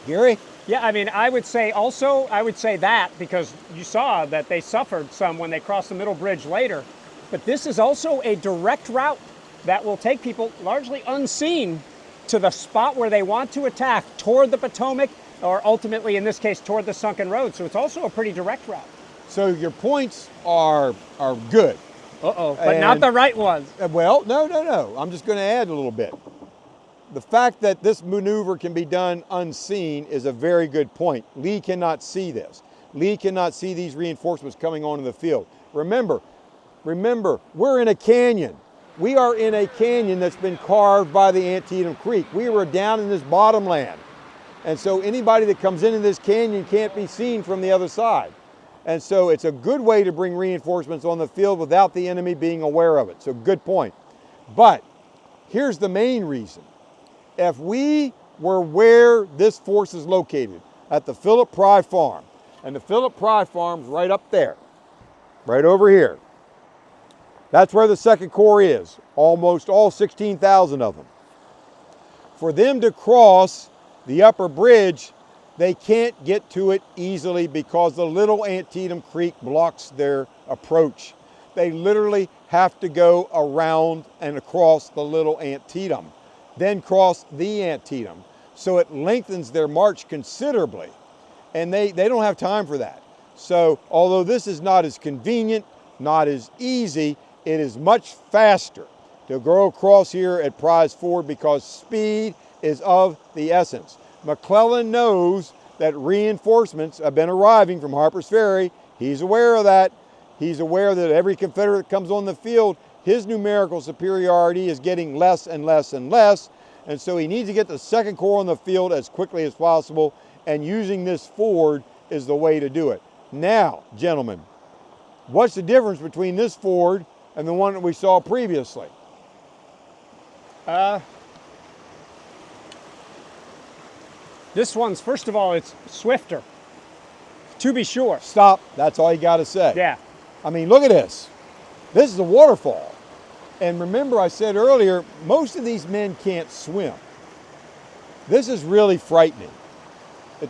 C: Gary?
A: Yeah, I mean, I would say that because you saw that they suffered some when they crossed the middle bridge later. But this is also a direct route that will take people largely unseen to the spot where they want to attack, toward the Potomac, or ultimately in this case toward the sunken road. So it's also a pretty direct route.
C: So your points are good.
A: But not the right ones.
C: Well, no. I'm just going to add a little bit. The fact that this maneuver can be done unseen is a very good point. Lee cannot see this. Lee cannot see these reinforcements coming onto the field. Remember, we're in a canyon. We are in a canyon that's been carved by the Antietam Creek. We were down in this bottomland. And so anybody that comes into this canyon can't be seen from the other side. And so it's a good way to bring reinforcements on the field without the enemy being aware of it. So good point. But here's the main reason. If we were where this force is located, at the Philip Frye farm, and the Philip Frye farm's right up there, right over here. That's where the 2nd Corps is, almost all 16,000 of them. For them to cross the upper bridge, they can't get to it easily because the little Antietam Creek blocks their approach. They literally have to go around and across the little Antietam, then cross the Antietam. So it lengthens their march considerably, and they don't have time for that. So although this is not as convenient, not as easy, it is much faster to go across here at Prize Ford because speed is of the essence. McClellan knows that reinforcements have been arriving from Harper's Ferry. He's aware of that. He's aware that every Confederate that comes on the field, his numerical superiority is getting less and less and less. And so he needs to get the 2nd Corps on the field as quickly as possible, and using this ford is the way to do it. Now, gentlemen, what's the difference between this ford and the one that we saw previously?
A: This one's, first of all, it's swifter, to be sure.
C: Stop. That's all you got to say.
A: Yeah.
C: I mean, look at this. This is a waterfall. And remember I said earlier, most of these men can't swim. This is really frightening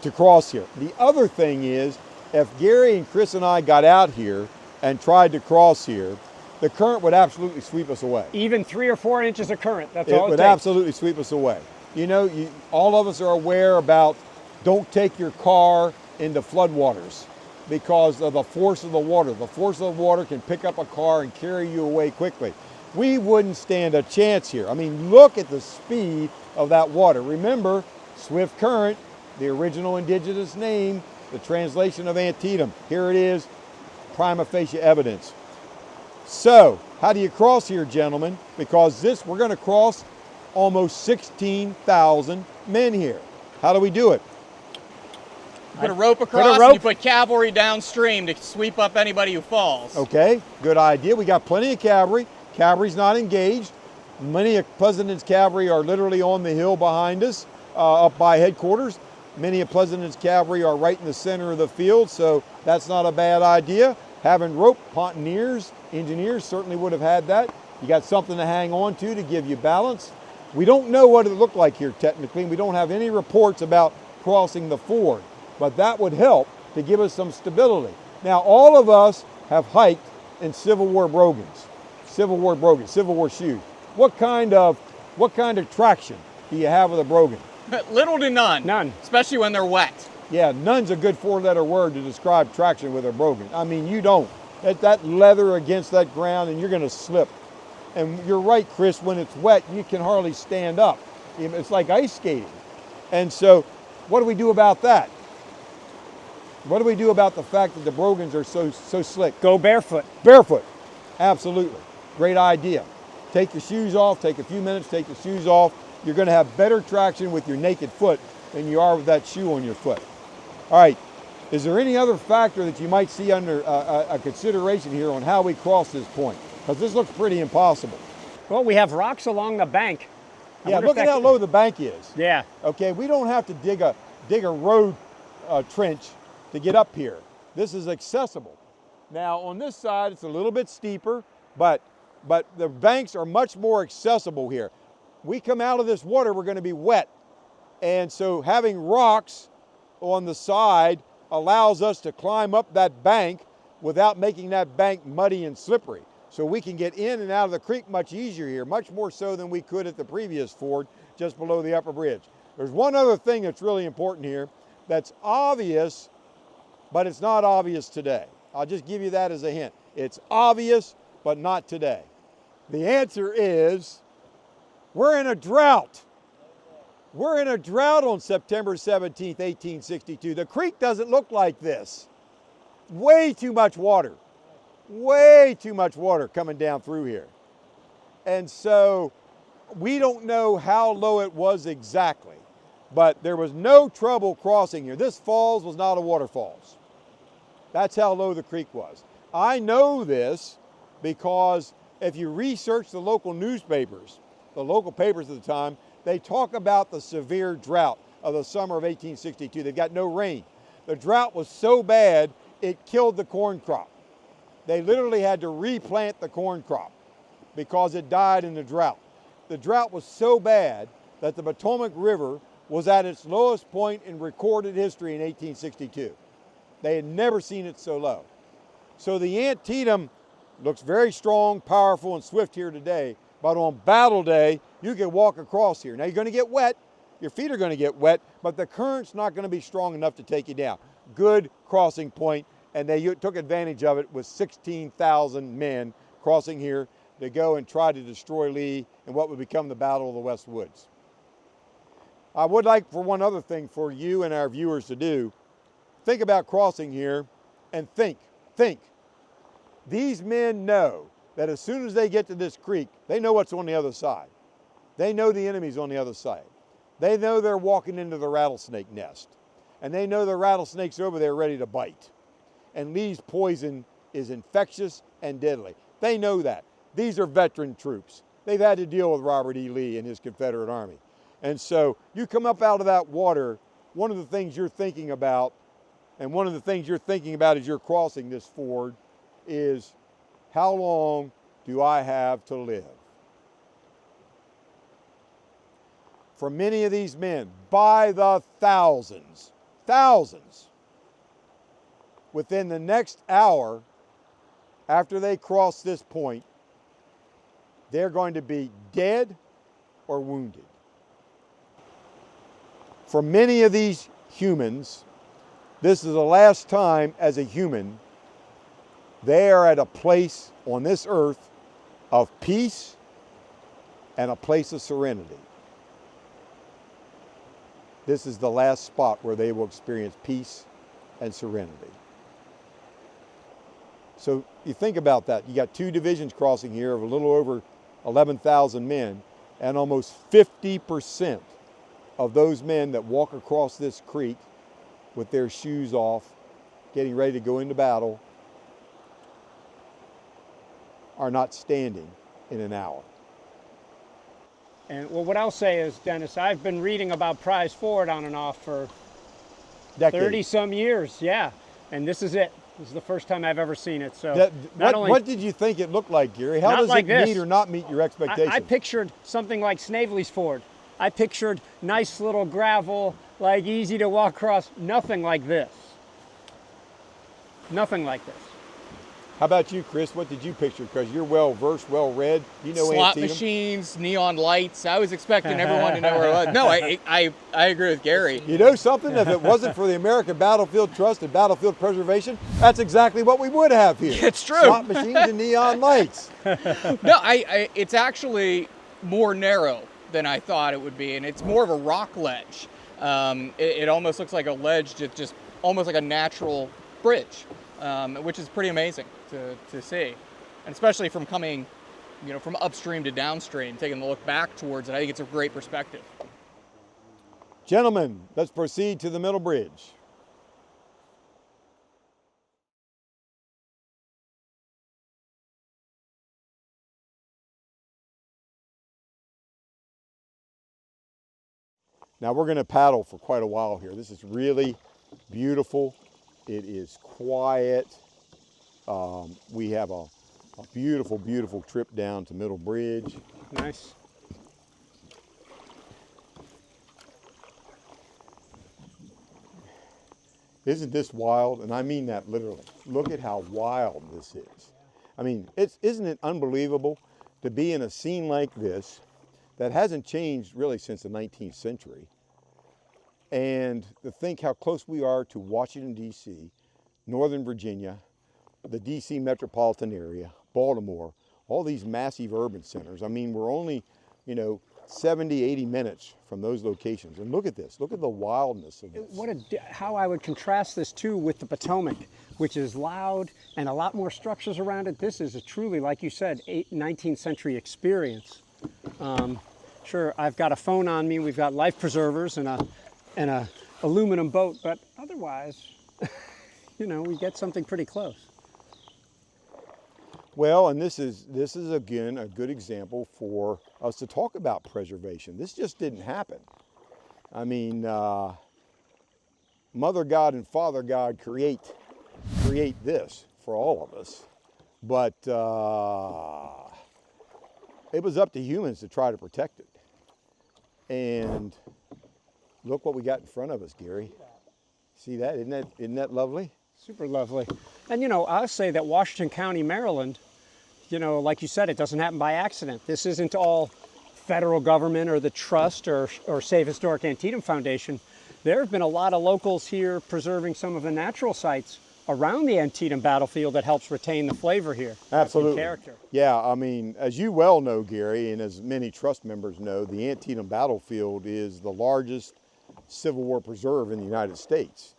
C: to cross here. The other thing is, if Garry and Kris and I got out here and tried to cross here, the current would absolutely sweep us away.
A: Even 3 or 4 inches of current, that's
C: It
A: all it
C: would
A: takes.
C: absolutely sweep us away. You know, all of us are aware about don't take your car into floodwaters because of the force of the water. The force of the water can pick up a car and carry you away quickly. We wouldn't stand a chance here. I mean, look at the speed of that water. Remember, swift current, the original indigenous name, the translation of Antietam. Here it is, prima facie evidence. So, how do you cross here, gentlemen? Because we're going to cross almost 16,000 men here. How do we do it?
E: You put a rope across and you put cavalry downstream to sweep up anybody who falls.
C: Okay, good idea. We got plenty of cavalry. Cavalry's not engaged. Many of Pleasanton's cavalry are literally on the hill behind us, up by headquarters. Many of Pleasanton's cavalry are right in the center of the field, so that's not a bad idea. Having rope, pontooniers, engineers certainly would have had that. You got something to hang on to give you balance. We don't know what it looked like here technically, and we don't have any reports about crossing the ford, but that would help to give us some stability. Now, all of us have hiked in Civil War brogans, Civil War shoes. What kind of traction do you have with a brogan?
E: Little to none.
A: None.
E: Especially when they're wet.
C: Yeah, none's a good four-letter word to describe traction with a brogan. I mean, you don't. That leather against that ground and you're gonna slip. And you're right, Kris, when it's wet, you can hardly stand up. It's like ice skating. And so, what do we do about that? What do we do about the fact that the brogans are so slick?
A: Go barefoot.
C: Barefoot, absolutely. Great idea. Take the shoes off, take a few minutes, take the shoes off. You're gonna have better traction with your naked foot than you are with that shoe on your foot. All right, is there any other factor that you might see under a consideration here on how we cross this point? Because this looks pretty impossible.
A: Well, we have rocks along the bank.
C: Yeah, look at how low the bank is.
A: Yeah.
C: Okay, we don't have to dig a road trench to get up here. This is accessible. Now on this side, it's a little bit steeper, but the banks are much more accessible here. We come out of this water, we're going to be wet. And so having rocks on the side allows us to climb up that bank without making that bank muddy and slippery. So we can get in and out of the creek much easier here, much more so than we could at the previous ford just below the upper bridge. There's one other thing that's really important here that's obvious, but it's not obvious today. I'll just give you that as a hint. It's obvious, but not today. The answer is we're in a drought. We're in a drought on September 17th, 1862. The creek doesn't look like this. Way too much water coming down through here. And so we don't know how low it was exactly, but there was no trouble crossing here. This falls was not a waterfalls. That's how low the creek was. I know this because if you research the local newspapers, the local papers at the time, they talk about the severe drought of the summer of 1862. They've got no rain. The drought was so bad, it killed the corn crop. They literally had to replant the corn crop because it died in the drought. The drought was so bad that the Potomac River was at its lowest point in recorded history in 1862. They had never seen it so low. So the Antietam looks very strong, powerful, and swift here today, but on battle day, you can walk across here. Now you're gonna get wet, your feet are gonna get wet, but the current's not gonna be strong enough to take you down. Good crossing point, and they took advantage of it with 16,000 men crossing here to go and try to destroy Lee in what would become the Battle of the West Woods. I would like for one other thing for you and our viewers to do. Think about crossing here and think. These men know that as soon as they get to this creek, they know what's on the other side. They know the enemy's on the other side. They know they're walking into the rattlesnake nest. And they know the rattlesnake's over there ready to bite. And Lee's poison is infectious and deadly. They know that. These are veteran troops. They've had to deal with Robert E. Lee and his Confederate Army. And so you come up out of that water, one of the things you're thinking about, and one of the things you're thinking about as you're crossing this ford is, how long do I have to live? For many of these men, by the thousands, within the next hour after they cross this point, they're going to be dead or wounded. For many of these humans, this is the last time as a human they are at a place on this earth of peace and a place of serenity. This is the last spot where they will experience peace and serenity. So you think about that. You got two divisions crossing here of a little over 11,000 men, and almost 50% of those men that walk across this creek with their shoes off, getting ready to go into battle, are not standing in an hour.
A: And well, what I'll say is, Dennis, I've been reading about prize Ford on and off for
C: Decades.
A: 30 some years, yeah. And this is it. This is the first time I've ever seen it. So
C: what did you think it looked like, Gary? How does it meet or not meet your expectations?
A: I pictured something like Snavely's Ford. I pictured nice little gravel, like easy to walk across. Nothing like this. Nothing like this.
C: How about you, Kris? What did you picture? Because you're well-versed, well-read. You know
E: Slot
C: Antietam.
E: machines, neon lights. I was expecting everyone to know where it was. No, I agree with Garry.
C: You know something? If it wasn't for the American Battlefield Trust and Battlefield Preservation, that's exactly what we would have here.
E: It's true.
C: Slot machines and neon lights.
E: No, it's actually more narrow than I thought it would be, and it's more of a rock ledge. It almost looks like a ledge, just almost like a natural bridge, which is pretty amazing to see, and especially from coming, from upstream to downstream, taking a look back towards it. I think it's a great perspective.
C: Gentlemen, let's proceed to the middle bridge. Now we're going to paddle for quite a while here. This is really beautiful. It is quiet. We have a beautiful, beautiful trip down to Middle Bridge.
A: Nice.
C: Isn't this wild? And I mean that literally. Look at how wild this is. I mean, isn't it unbelievable to be in a scene like this that hasn't changed really since the 19th century, and to think how close we are to Washington, D.C., Northern Virginia, the D.C. metropolitan area, Baltimore, all these massive urban centers. I mean, we're only, 70, 80 minutes from those locations. And look at this. Look at the wildness of this.
A: How I would contrast this, too, with the Potomac, which is loud and a lot more structures around it. This is a truly, like you said, 19th century experience. Sure, I've got a phone on me. We've got life preservers and a aluminum boat, but otherwise, we get something pretty close.
C: Well, and this is again a good example for us to talk about preservation. This just didn't happen. I mean, Mother God and Father God create this for all of us, but it was up to humans to try to protect it. And look what we got in front of us, Garry. See that? Isn't that lovely?
A: Super lovely. And I'll say that Washington County, Maryland, like you said, it doesn't happen by accident. This isn't all federal government or the trust or Save Historic Antietam Foundation. There have been a lot of locals here preserving some of the natural sites around the Antietam battlefield that helps retain the flavor here.
C: Absolutely.
A: Character.
C: Yeah, I mean, as you well know, Garry, and as many trust members know, the Antietam battlefield is the largest Civil War preserve in the United States,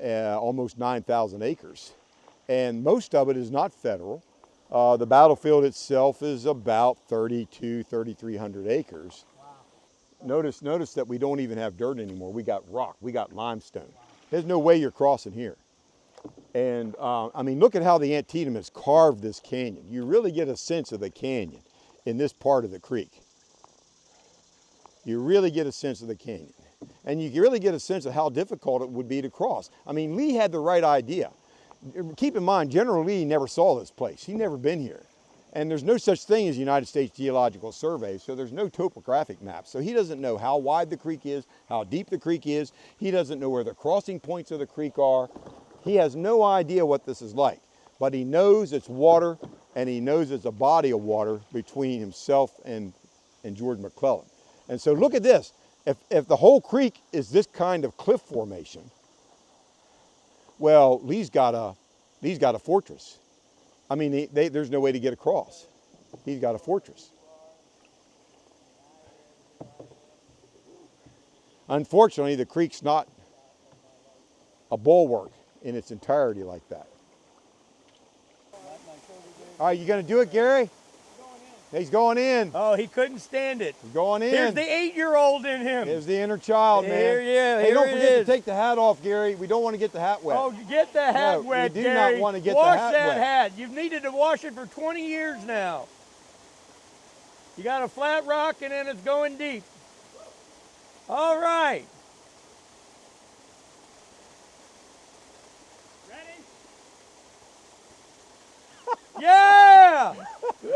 C: almost 9,000 acres. And most of it is not federal. The battlefield itself is about 3,300 acres. Wow. Notice that we don't even have dirt anymore. We got rock, we got limestone. There's no way you're crossing here. And I mean, look at how the Antietam has carved this canyon. You really get a sense of the canyon in this part of the creek. You really get a sense of the canyon. And you really get a sense of how difficult it would be to cross. I mean, Lee had the right idea. Keep in mind, General Lee never saw this place. He'd never been here. And there's no such thing as the United States Geological Survey, so there's no topographic map. So he doesn't know how wide the creek is, how deep the creek is. He doesn't know where the crossing points of the creek are. He has no idea what this is like, but he knows it's water, and he knows it's a body of water between himself and George McClellan. And so look at this. If the whole creek is this kind of cliff formation, well, Lee's got a fortress. I mean, there's no way to get across. He's got a fortress. Unfortunately, the creek's not a bulwark in its entirety like that. All right, you gonna do it, Garry? He's going in.
B: Oh, he couldn't stand it.
C: He's going in.
B: Here's the 8-year-old in him.
C: There's the inner child, man. Hey, don't forget to take the hat off, Garry. We don't want to get the hat wet.
B: Oh, get the hat wet,
C: we do
B: Garry.
C: not want to get the
B: wash
C: hat
B: that
C: wet.
B: hat. You've needed to wash it for 20 years now. You got a flat rock and then it's going deep. All right.
A: Ready?
B: Yeah! Woo!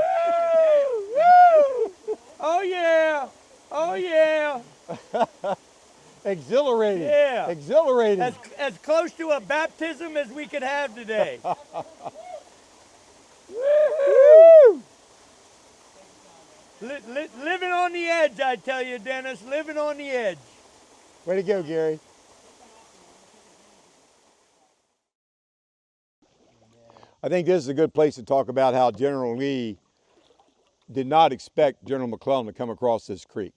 B: Woo! Oh yeah! Oh yeah!
C: Exhilarating.
B: Yeah.
C: Exhilarating.
B: As close to a baptism as we could have today.
C: Woo!
B: Living on the edge, I tell you, Dennis. Living on the edge.
C: Way to go, Gary. I think this is a good place to talk about how General Lee did not expect General McClellan to come across this creek.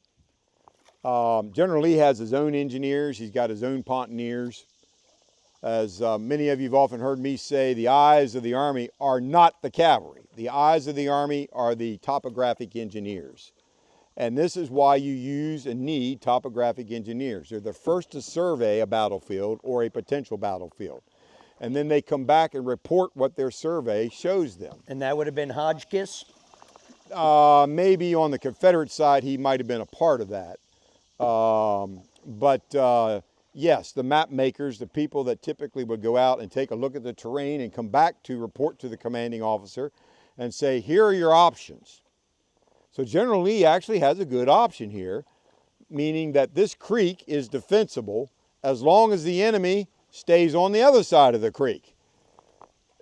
C: General Lee has his own engineers. He's got his own pontoneers. As many of you have often heard me say, the eyes of the Army are not the cavalry. The eyes of the Army are the topographic engineers. And this is why you use and need topographic engineers. They're the first to survey a battlefield or a potential battlefield. And then they come back and report what their survey shows them.
B: And that would have been Hotchkiss?
C: Maybe on the Confederate side, he might have been a part of that. Yes, the map makers, the people that typically would go out and take a look at the terrain and come back to report to the commanding officer and say, here are your options. So General Lee actually has a good option here, meaning that this creek is defensible as long as the enemy stays on the other side of the creek.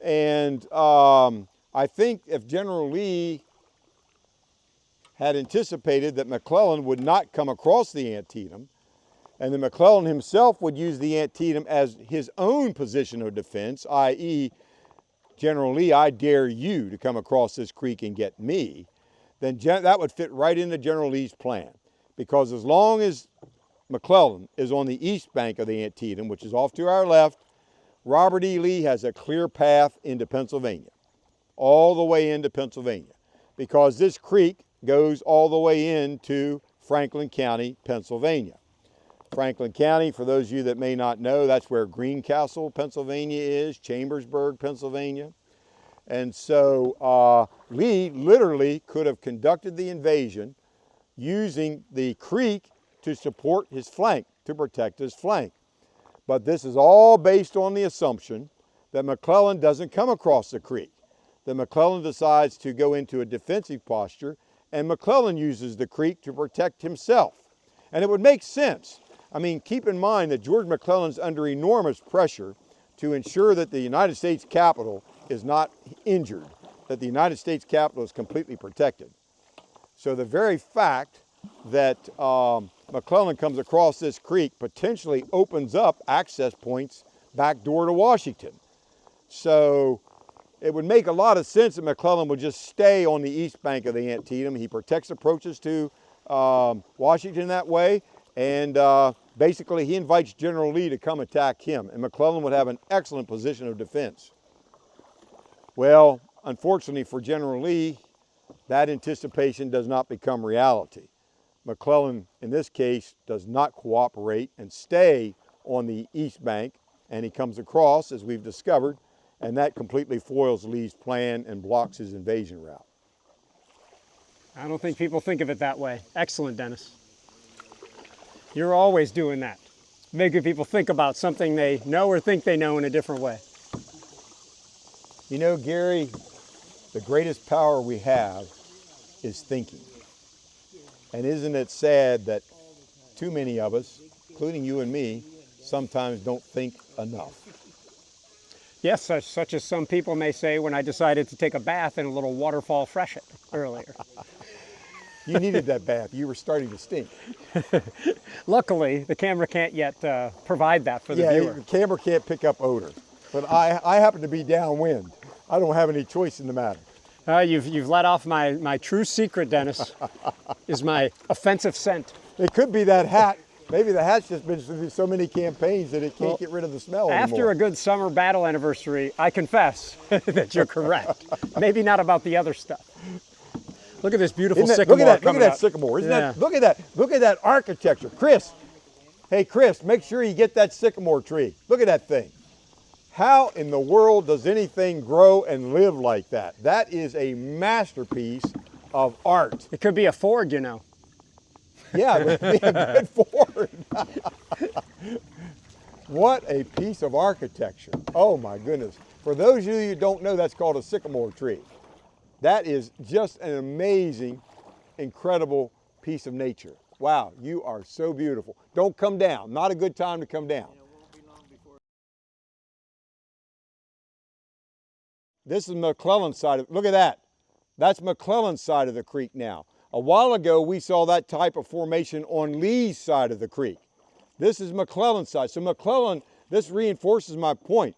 C: And I think if General Lee had anticipated that McClellan would not come across the Antietam, and then McClellan himself would use the Antietam as his own position of defense, i.e., General Lee, I dare you to come across this creek and get me, then that would fit right into General Lee's plan. Because as long as McClellan is on the east bank of the Antietam, which is off to our left, Robert E. Lee has a clear path into Pennsylvania, all the way into Pennsylvania, because this creek goes all the way into Franklin County, Pennsylvania. Franklin County, for those of you that may not know, that's where Greencastle, Pennsylvania is, Chambersburg, Pennsylvania. And so Lee literally could have conducted the invasion using the creek to support his flank, to protect his flank. But this is all based on the assumption that McClellan doesn't come across the creek, that McClellan decides to go into a defensive posture, and McClellan uses the creek to protect himself. And it would make sense. I mean, keep in mind that George McClellan's under enormous pressure to ensure that the United States Capitol is not injured, that the United States Capitol is completely protected. So the very fact that McClellan comes across this creek potentially opens up access points back door to Washington. So it would make a lot of sense that McClellan would just stay on the east bank of the Antietam. He protects approaches to Washington that way, and basically he invites General Lee to come attack him, and McClellan would have an excellent position of defense. Well, unfortunately for General Lee, that anticipation does not become reality. McClellan, in this case, does not cooperate and stay on the east bank, and he comes across, as we've discovered, and that completely foils Lee's plan and blocks his invasion route.
A: I don't think people think of it that way. Excellent, Dennis. You're always doing that, making people think about something they know or think they know in a different way.
C: You know, Gary, the greatest power we have is thinking. And isn't it sad that too many of us, including you and me, sometimes don't think enough?
A: Yes, such as some people may say when I decided to take a bath in a little waterfall freshet earlier.
C: You needed that bath. You were starting to stink.
A: Luckily, the camera can't yet provide that for the viewer.
C: The camera can't pick up odor. But I happen to be downwind. I don't have any choice in the matter.
A: You've let off my true secret, Dennis, is my offensive scent.
C: It could be that hat. Maybe the hat's just been through so many campaigns that it can't get rid of the smell anymore.
A: After a good summer battle anniversary, I confess that you're correct. Maybe not about the other stuff. Look at this beautiful sycamore
C: look at
A: coming
C: that
A: out.
C: sycamore. Look at that architecture. Chris, hey Chris, make sure you get that sycamore tree. Look at that thing. How in the world does anything grow and live like that? That is a masterpiece of art.
A: It could be a Ford, you know.
C: Yeah, it would be a good Ford. What a piece of architecture. Oh my goodness. For those of you who don't know, that's called a sycamore tree. That is just an amazing, incredible piece of nature. Wow, you are so beautiful. Don't come down. Not a good time to come down. This is McClellan's side of, look at that. That's McClellan's side of the creek now. A while ago, we saw that type of formation on Lee's side of the creek. This is McClellan's side. So McClellan, this reinforces my point.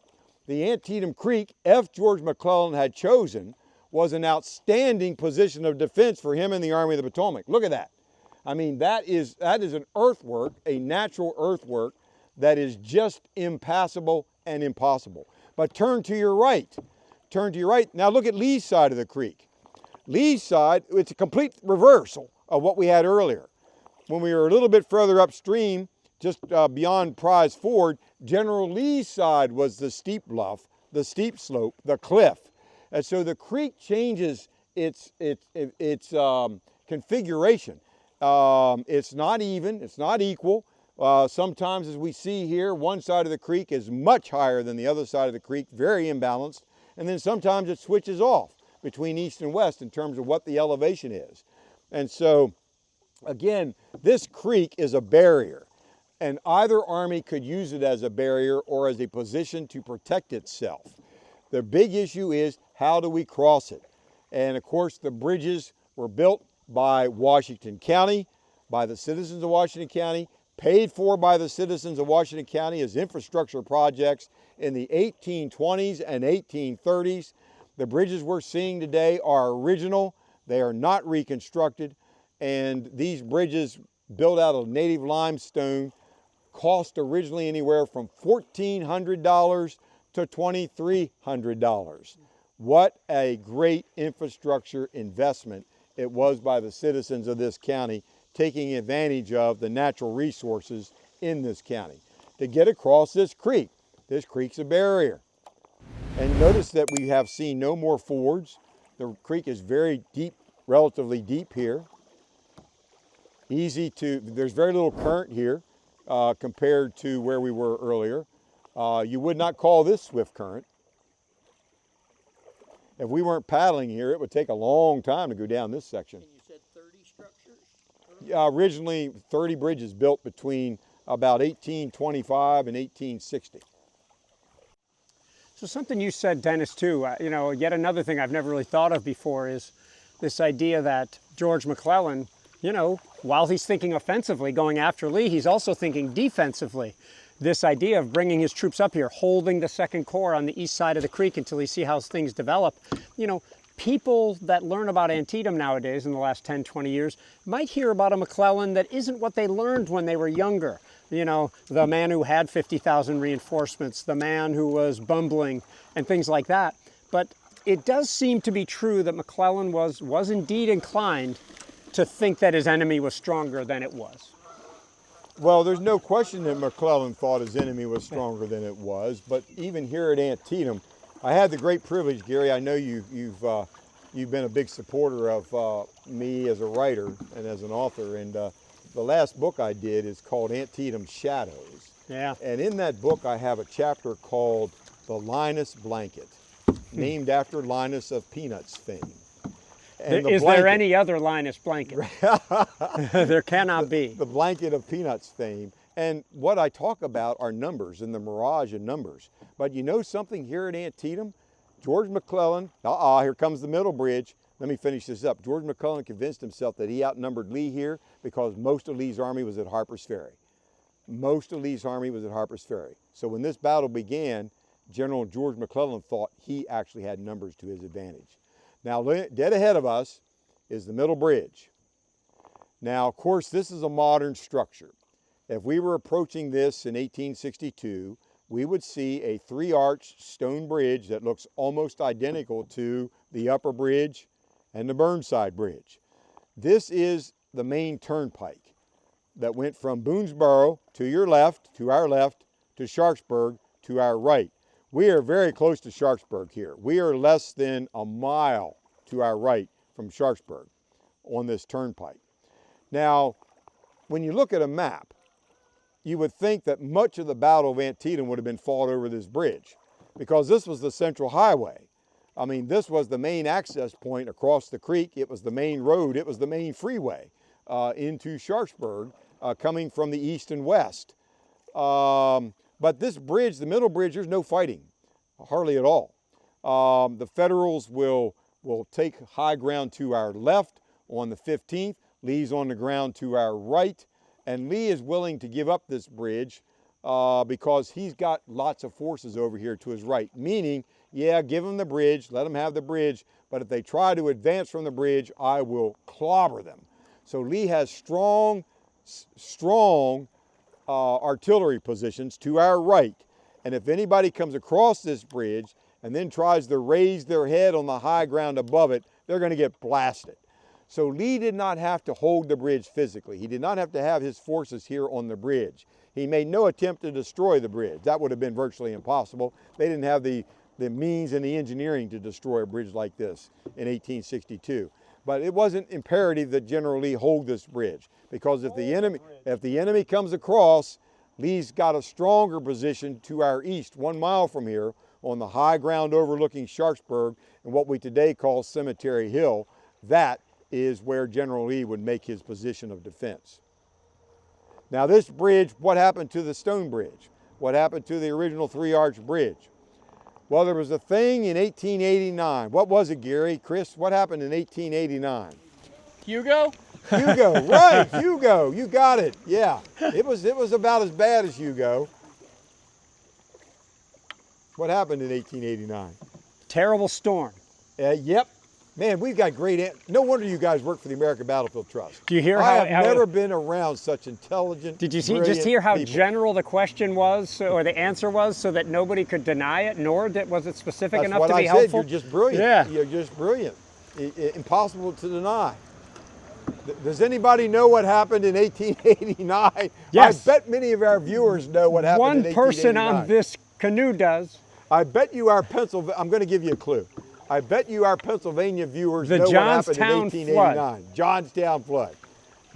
C: The Antietam Creek, F. George McClellan had chosen, was an outstanding position of defense for him and the Army of the Potomac. Look at that. I mean, that is an earthwork, a natural earthwork that is just impassable and impossible. But turn to your right. Turn to your right. Now look at Lee's side of the creek. Lee's side, it's a complete reversal of what we had earlier. When we were a little bit further upstream, just beyond Prize Ford, General Lee's side was the steep bluff, the steep slope, the cliff. And so the creek changes its configuration. It's not even, it's not equal. Sometimes, as we see here, one side of the creek is much higher than the other side of the creek, very imbalanced. And then sometimes it switches off between east and west in terms of what the elevation is. And so, again, this creek is a barrier. And either army could use it as a barrier or as a position to protect itself. The big issue is, how do we cross it? And of course, the bridges were built by Washington County, by the citizens of Washington County, paid for by the citizens of Washington County as infrastructure projects in the 1820s and 1830s. The bridges we're seeing today are original. They are not reconstructed. And these bridges built out of native limestone cost originally anywhere from $1,400 to $2,300. What a great infrastructure investment it was by the citizens of this county, taking advantage of the natural resources in this county. To get across this creek's a barrier. And notice that we have seen no more fords. The creek is very deep, relatively deep here. There's very little current here compared to where we were earlier. You would not call this swift current. If we weren't paddling here, it would take a long time to go down this section.
B: And you said 30 structures?
C: Originally 30 bridges built between about 1825 and 1860.
A: So something you said, Dennis, too, you know, yet another thing I've never really thought of before is this idea that George McClellan, you know, while he's thinking offensively, going after Lee, he's also thinking defensively. This idea of bringing his troops up here, holding the Second Corps on the east side of the creek until he see how things develop. You know, people that learn about Antietam nowadays in the last 10, 20 years might hear about a McClellan that isn't what they learned when they were younger. You know, the man who had 50,000 reinforcements, the man who was bumbling and things like that. But it does seem to be true that McClellan was indeed inclined to think that his enemy was stronger than it was.
C: Well, there's no question that McClellan thought his enemy was stronger than it was, but even here at Antietam, I had the great privilege, Gary, I know you've been a big supporter of me as a writer and as an author, and the last book I did is called Antietam Shadows.
A: Yeah.
C: And in that book, I have a chapter called The Linus Blanket, named after Linus of Peanuts fame. And
A: is there any other Linus blanket? There cannot be.
C: The blanket of Peanuts fame. And what I talk about are numbers and the mirage of numbers. But you know something here at Antietam? George McClellan, here comes the middle bridge. Let me finish this up. George McClellan convinced himself that he outnumbered Lee here because most of Lee's army was at Harper's Ferry. Most of Lee's army was at Harper's Ferry. So when this battle began, General George McClellan thought he actually had numbers to his advantage. Now, dead ahead of us is the middle bridge. Now, of course, this is a modern structure. If we were approaching this in 1862, we would see a three-arched stone bridge that looks almost identical to the upper bridge and the Burnside Bridge. This is the main turnpike that went from Boonesboro to your left, to our left, to Sharpsburg, to our right. We are very close to Sharpsburg here. We are less than a mile to our right from Sharpsburg. on this turnpike. Now, when you look at a map, you would think that much of the Battle of Antietam would have been fought over this bridge, because this was the central highway. I mean, this was the main access point across the creek. It was the main road. It was the main freeway into Sharpsburg, coming from the east and west. But this bridge, the middle bridge, there's no fighting, hardly at all. The Federals will take high ground to our left on the 15th. Lee's on the ground to our right. And Lee is willing to give up this bridge because he's got lots of forces over here to his right. Meaning, yeah, give them the bridge, let them have the bridge, but if they try to advance from the bridge, I will clobber them. So Lee has strong artillery positions to our right. And if anybody comes across this bridge and then tries to raise their head on the high ground above it, they're going to get blasted. So Lee did not have to hold the bridge physically. He did not have to have his forces here on the bridge. He made no attempt to destroy the bridge. That would have been virtually impossible. They didn't have the means and the engineering to destroy a bridge like this in 1862. But it wasn't imperative that General Lee hold this bridge, because if the enemy comes across, Lee's got a stronger position to our east, 1 mile from here, on the high ground overlooking Sharpsburg and what we today call Cemetery Hill. That is where General Lee would make his position of defense. Now this bridge, what happened to the stone bridge? What happened to the original 3-arch bridge? Well, there was a thing in 1889. What was it, Gary? Kris, what happened in 1889?
E: Hugo?
C: Hugo, right, Hugo, you got it. Yeah, it was about as bad as Hugo. What happened in 1889?
A: Terrible storm.
C: Yep. Man, we've got great, no wonder you guys work for the American Battlefield Trust.
A: Do you hear
C: I have never been around such intelligent,
A: Did you
C: just
A: hear how
C: people.
A: general the question was, or the answer was, so that nobody could deny it, nor was it specific enough to be helpful?
C: That's what I said, you're just brilliant.
A: Yeah.
C: You're just brilliant. Impossible to deny. Does anybody know what happened in 1889?
A: Yes.
C: I bet many of our viewers know what happened in 1889.
A: One person on this canoe does.
C: I bet you our I'm going to give you a clue. I bet you our Pennsylvania viewers know what happened in 1889. Johnstown flood.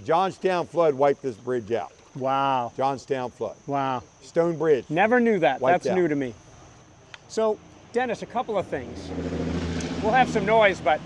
C: Johnstown flood wiped this bridge out.
A: Wow.
C: Johnstown flood.
A: Wow.
C: Stone Bridge.
A: Never knew that.
C: Wiped
A: That's
C: out.
A: new to me. So, Dennis, a couple of things. We'll have some noise, but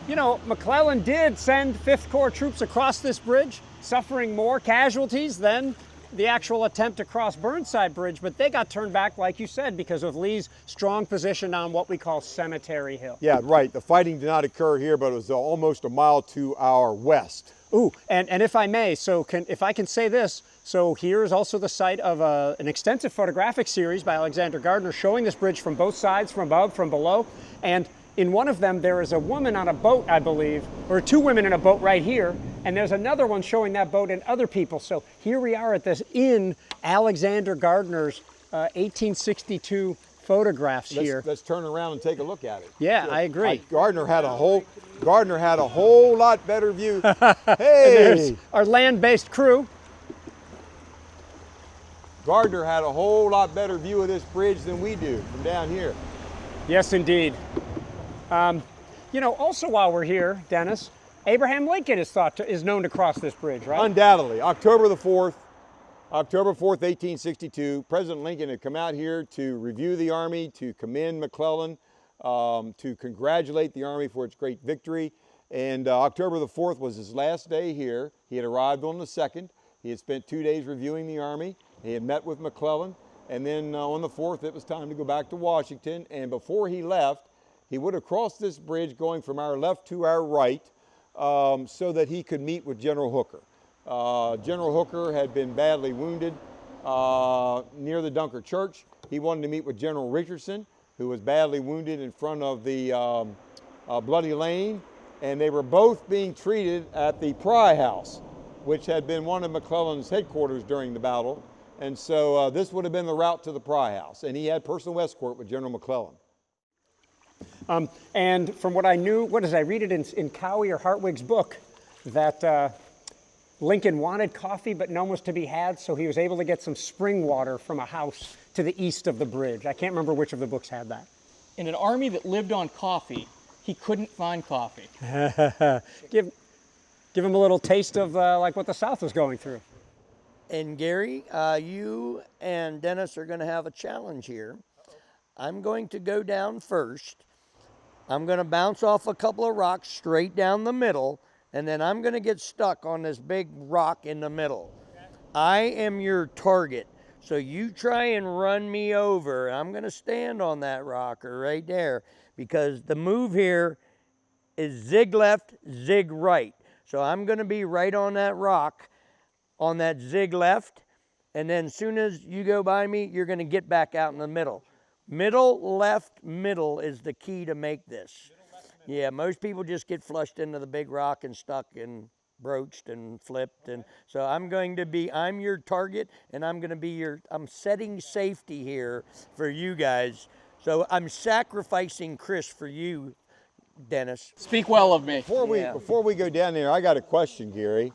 A: you know, McClellan did send 5th Corps troops across this bridge, suffering more casualties than the actual attempt to cross Burnside Bridge, but they got turned back, like you said, because of Lee's strong position on what we call Cemetery Hill.
C: Yeah, right. The fighting did not occur here, but it was almost a mile to our west.
A: Ooh, and if I may, if I can say this, so here is also the site of an extensive photographic series by Alexander Gardner showing this bridge from both sides, from above, from below, and in one of them, there is a woman on a boat, I believe, or 2 women in a boat right here, and there's another one showing that boat and other people. So here we are at this in Alexander Gardner's 1862 photographs here.
C: Let's turn around and take a look at it.
A: Yeah, I agree.
C: Gardner had a whole lot better view.
A: And
C: Hey!
A: there's our land-based crew.
C: Gardner had a whole lot better view of this bridge than we do from down here.
A: Yes, indeed. You know, also while we're here, Dennis, Abraham Lincoln is known to cross this bridge, right?
C: Undoubtedly. October 4th, 1862, President Lincoln had come out here to review the Army, to commend McClellan, to congratulate the Army for its great victory. And October the 4th was his last day here. He had arrived on the 2nd. He had spent 2 days reviewing the Army. He had met with McClellan. And then on the 4th, it was time to go back to Washington. And before he left, he would have crossed this bridge going from our left to our right so that he could meet with General Hooker. General Hooker had been badly wounded near the Dunker Church. He wanted to meet with General Richardson, who was badly wounded in front of the Bloody Lane. And they were both being treated at the Frye House, which had been one of McClellan's headquarters during the battle. And so this would have been the route to the Frye House. And he had personal escort with General McClellan.
A: And from what I knew, I read it in Cowie or Hartwig's book, that Lincoln wanted coffee, but none was to be had, so he was able to get some spring water from a house to the east of the bridge. I can't remember which of the books had that.
E: In an army that lived on coffee, he couldn't find coffee.
A: Give them a little taste of like what the South was going through.
B: And Gary, you and Dennis are going to have a challenge here. I'm going to go down first. I'm going to bounce off a couple of rocks straight down the middle, and then I'm going to get stuck on this big rock in the middle. I am your target, so you try and run me over. I'm going to stand on that rocker right there, because the move here is zig left, zig right. So I'm going to be right on that rock, on that zig left, and then as soon as you go by me, you're going to get back out in the middle. Middle, left, middle is the key to make this. Yeah, most people just get flushed into the big rock and stuck and broached and flipped. And so I'm your target, and I'm setting safety here for you guys. So I'm sacrificing Kris for you, Dennis.
E: Speak well of me.
C: Before we go down there, I got a question, Gary.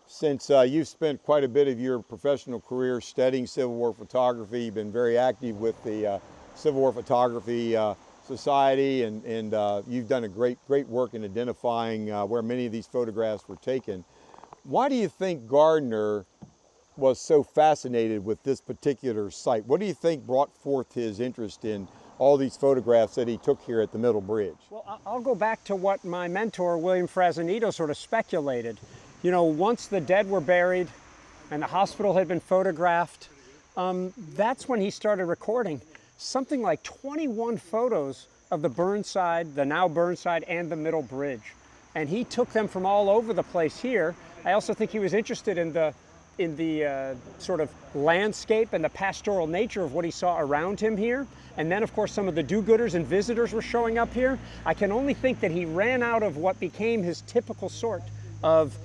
C: Since you've spent quite a bit of your professional career studying Civil War photography, you've been very active with the Civil War Photography Society, and you've done a great work in identifying where many of these photographs were taken. Why do you think Gardner was so fascinated with this particular site? What do you think brought forth his interest in all these photographs that he took here at the Middle Bridge?
A: Well, I'll go back to what my mentor, William Frazanito, sort of speculated. You know, once the dead were buried and the hospital had been photographed, that's when he started recording something like 21 photos of the Burnside, the now Burnside, and the Middle Bridge. And he took them from all over the place here. I also think he was interested in the sort of landscape and the pastoral nature of what he saw around him here. And then, of course, some of the do-gooders and visitors were showing up here. I can only think that he ran out of what became his typical sort of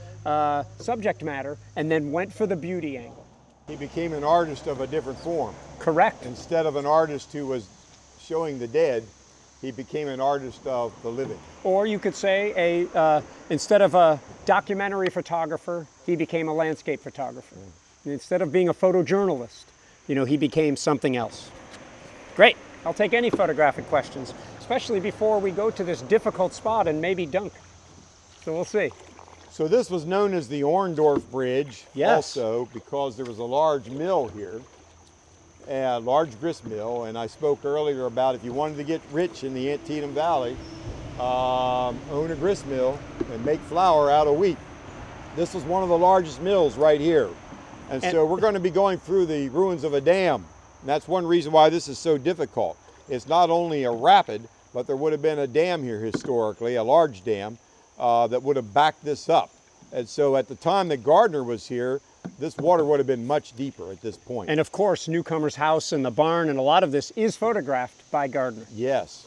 A: subject matter and then went for the beauty angle.
C: He became an artist of a different form.
A: Correct.
C: Instead of an artist who was showing the dead, he became an artist of the living.
A: Or you could say, instead of a documentary photographer, he became a landscape photographer. Instead of being a photojournalist, you know, he became something else. Great. I'll take any photographic questions, especially before we go to this difficult spot and maybe dunk. So we'll see.
C: So this was known as the Orndorff Bridge,
A: yes,
C: also because there was a large mill here, a large grist mill, and I spoke earlier about if you wanted to get rich in the Antietam Valley, own a grist mill and make flour out of wheat. This was one of the largest mills right here. And so we're going to be going through the ruins of a dam. And that's one reason why this is so difficult. It's not only a rapid, but there would have been a dam here historically, a large dam, that would have backed this up. And so at the time that Gardner was here, this water would have been much deeper at this point.
A: And of course, Newcomer's house and the barn and a lot of this is photographed by Gardner.
C: Yes.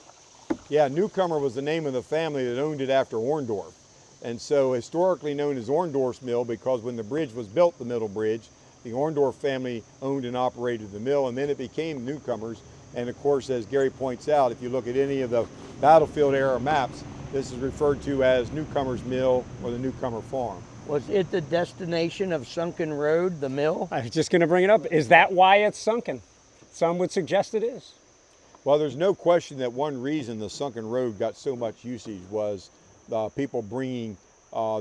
C: Yeah, Newcomer was the name of the family that owned it after Orndorff. And so historically known as Orndorff's Mill, because when the bridge was built, the Middle Bridge, the Orndorff family owned and operated the mill, and then it became Newcomer's. And of course, as Gary points out, if you look at any of the battlefield era maps, this is referred to as Newcomer's Mill or the Newcomer Farm.
B: Was it the destination of Sunken Road, the mill?
A: I was just going to bring it up. Is that why it's sunken? Some would suggest it is.
C: Well, there's no question that one reason the Sunken Road got so much usage was people bringing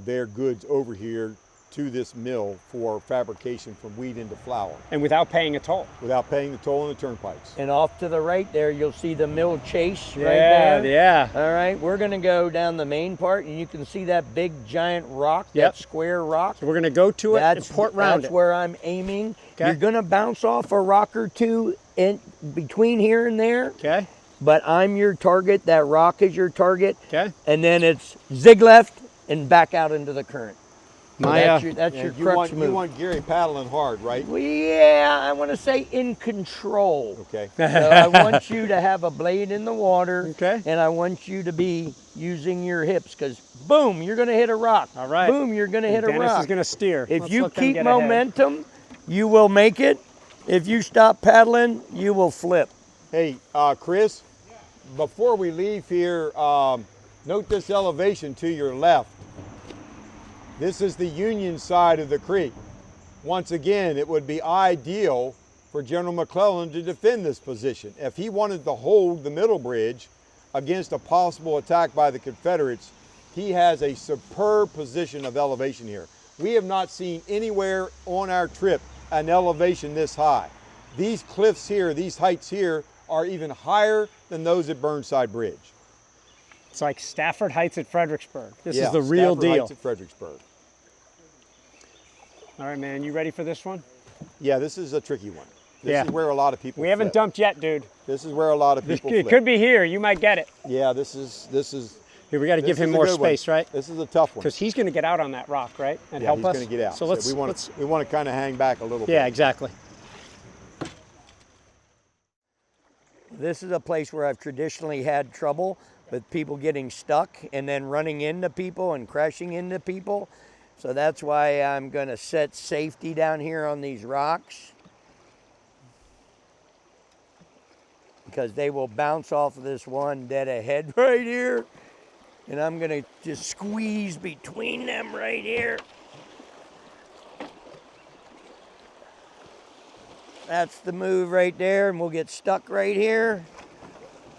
C: their goods over here to this mill for fabrication from wheat into flour.
A: And without paying a toll.
C: Without paying the toll on the turnpikes.
B: And off to the right there, you'll see the mill chase right there.
A: Yeah.
B: All right, we're going to go down the main part, and you can see that big giant rock, that square rock.
A: So we're going to go to it and port round it.
B: That's where I'm aiming.
A: Okay.
B: You're going to bounce off a rock or two in between here and there.
A: Okay.
B: But I'm your target. That rock is your target.
A: Okay.
B: And then it's zig left and back out into the current. So that's your crux move.
C: You want Gary paddling hard, right?
B: Well, yeah, I want to say in control.
C: Okay.
B: So I want you to have a blade in the water.
A: Okay.
B: And I want you to be using your hips, because boom, you're going to hit a rock.
A: All right.
B: Boom, you're going to hit a rock.
A: Dennis is going to steer.
B: If you keep momentum, you will make it. If you stop paddling, you will flip.
C: Hey, Kris, before we leave here, note this elevation to your left. This is the Union side of the creek. Once again, it would be ideal for General McClellan to defend this position. If he wanted to hold the Middle Bridge against a possible attack by the Confederates, He has a superb position of elevation here. We have not seen anywhere on our trip an elevation this high. These cliffs here, these heights here, are even higher than those at Burnside Bridge.
A: It's like Stafford Heights at Fredericksburg. This
C: Yeah,
A: is the real
C: Stafford
A: deal.
C: Heights at Fredericksburg.
A: All right, man, you ready for this one?
C: Yeah, this is a tricky one. This
A: Yeah.
C: is where a lot of people
A: We haven't
C: flip.
A: dumped yet, dude.
C: This is where a lot of people
A: It
C: flip.
A: could be here. You might get it.
C: Yeah, this is
A: Here, we got to give
C: this
A: him
C: is a
A: more
C: good one.
A: space, right?
C: This is a tough one.
A: Because he's going to get out on that rock, right? And
C: Yeah,
A: help
C: he's
A: us.
C: going to get out.
A: So let's,
C: we want to kind of hang back a little bit.
A: yeah, exactly.
B: This is a place where I've traditionally had trouble with people getting stuck and then running into people and crashing into people. So that's why I'm going to set safety down here on these rocks, because they will bounce off of this one dead ahead right here. And I'm going to just squeeze between them right here. That's the move right there, and we'll get stuck right here.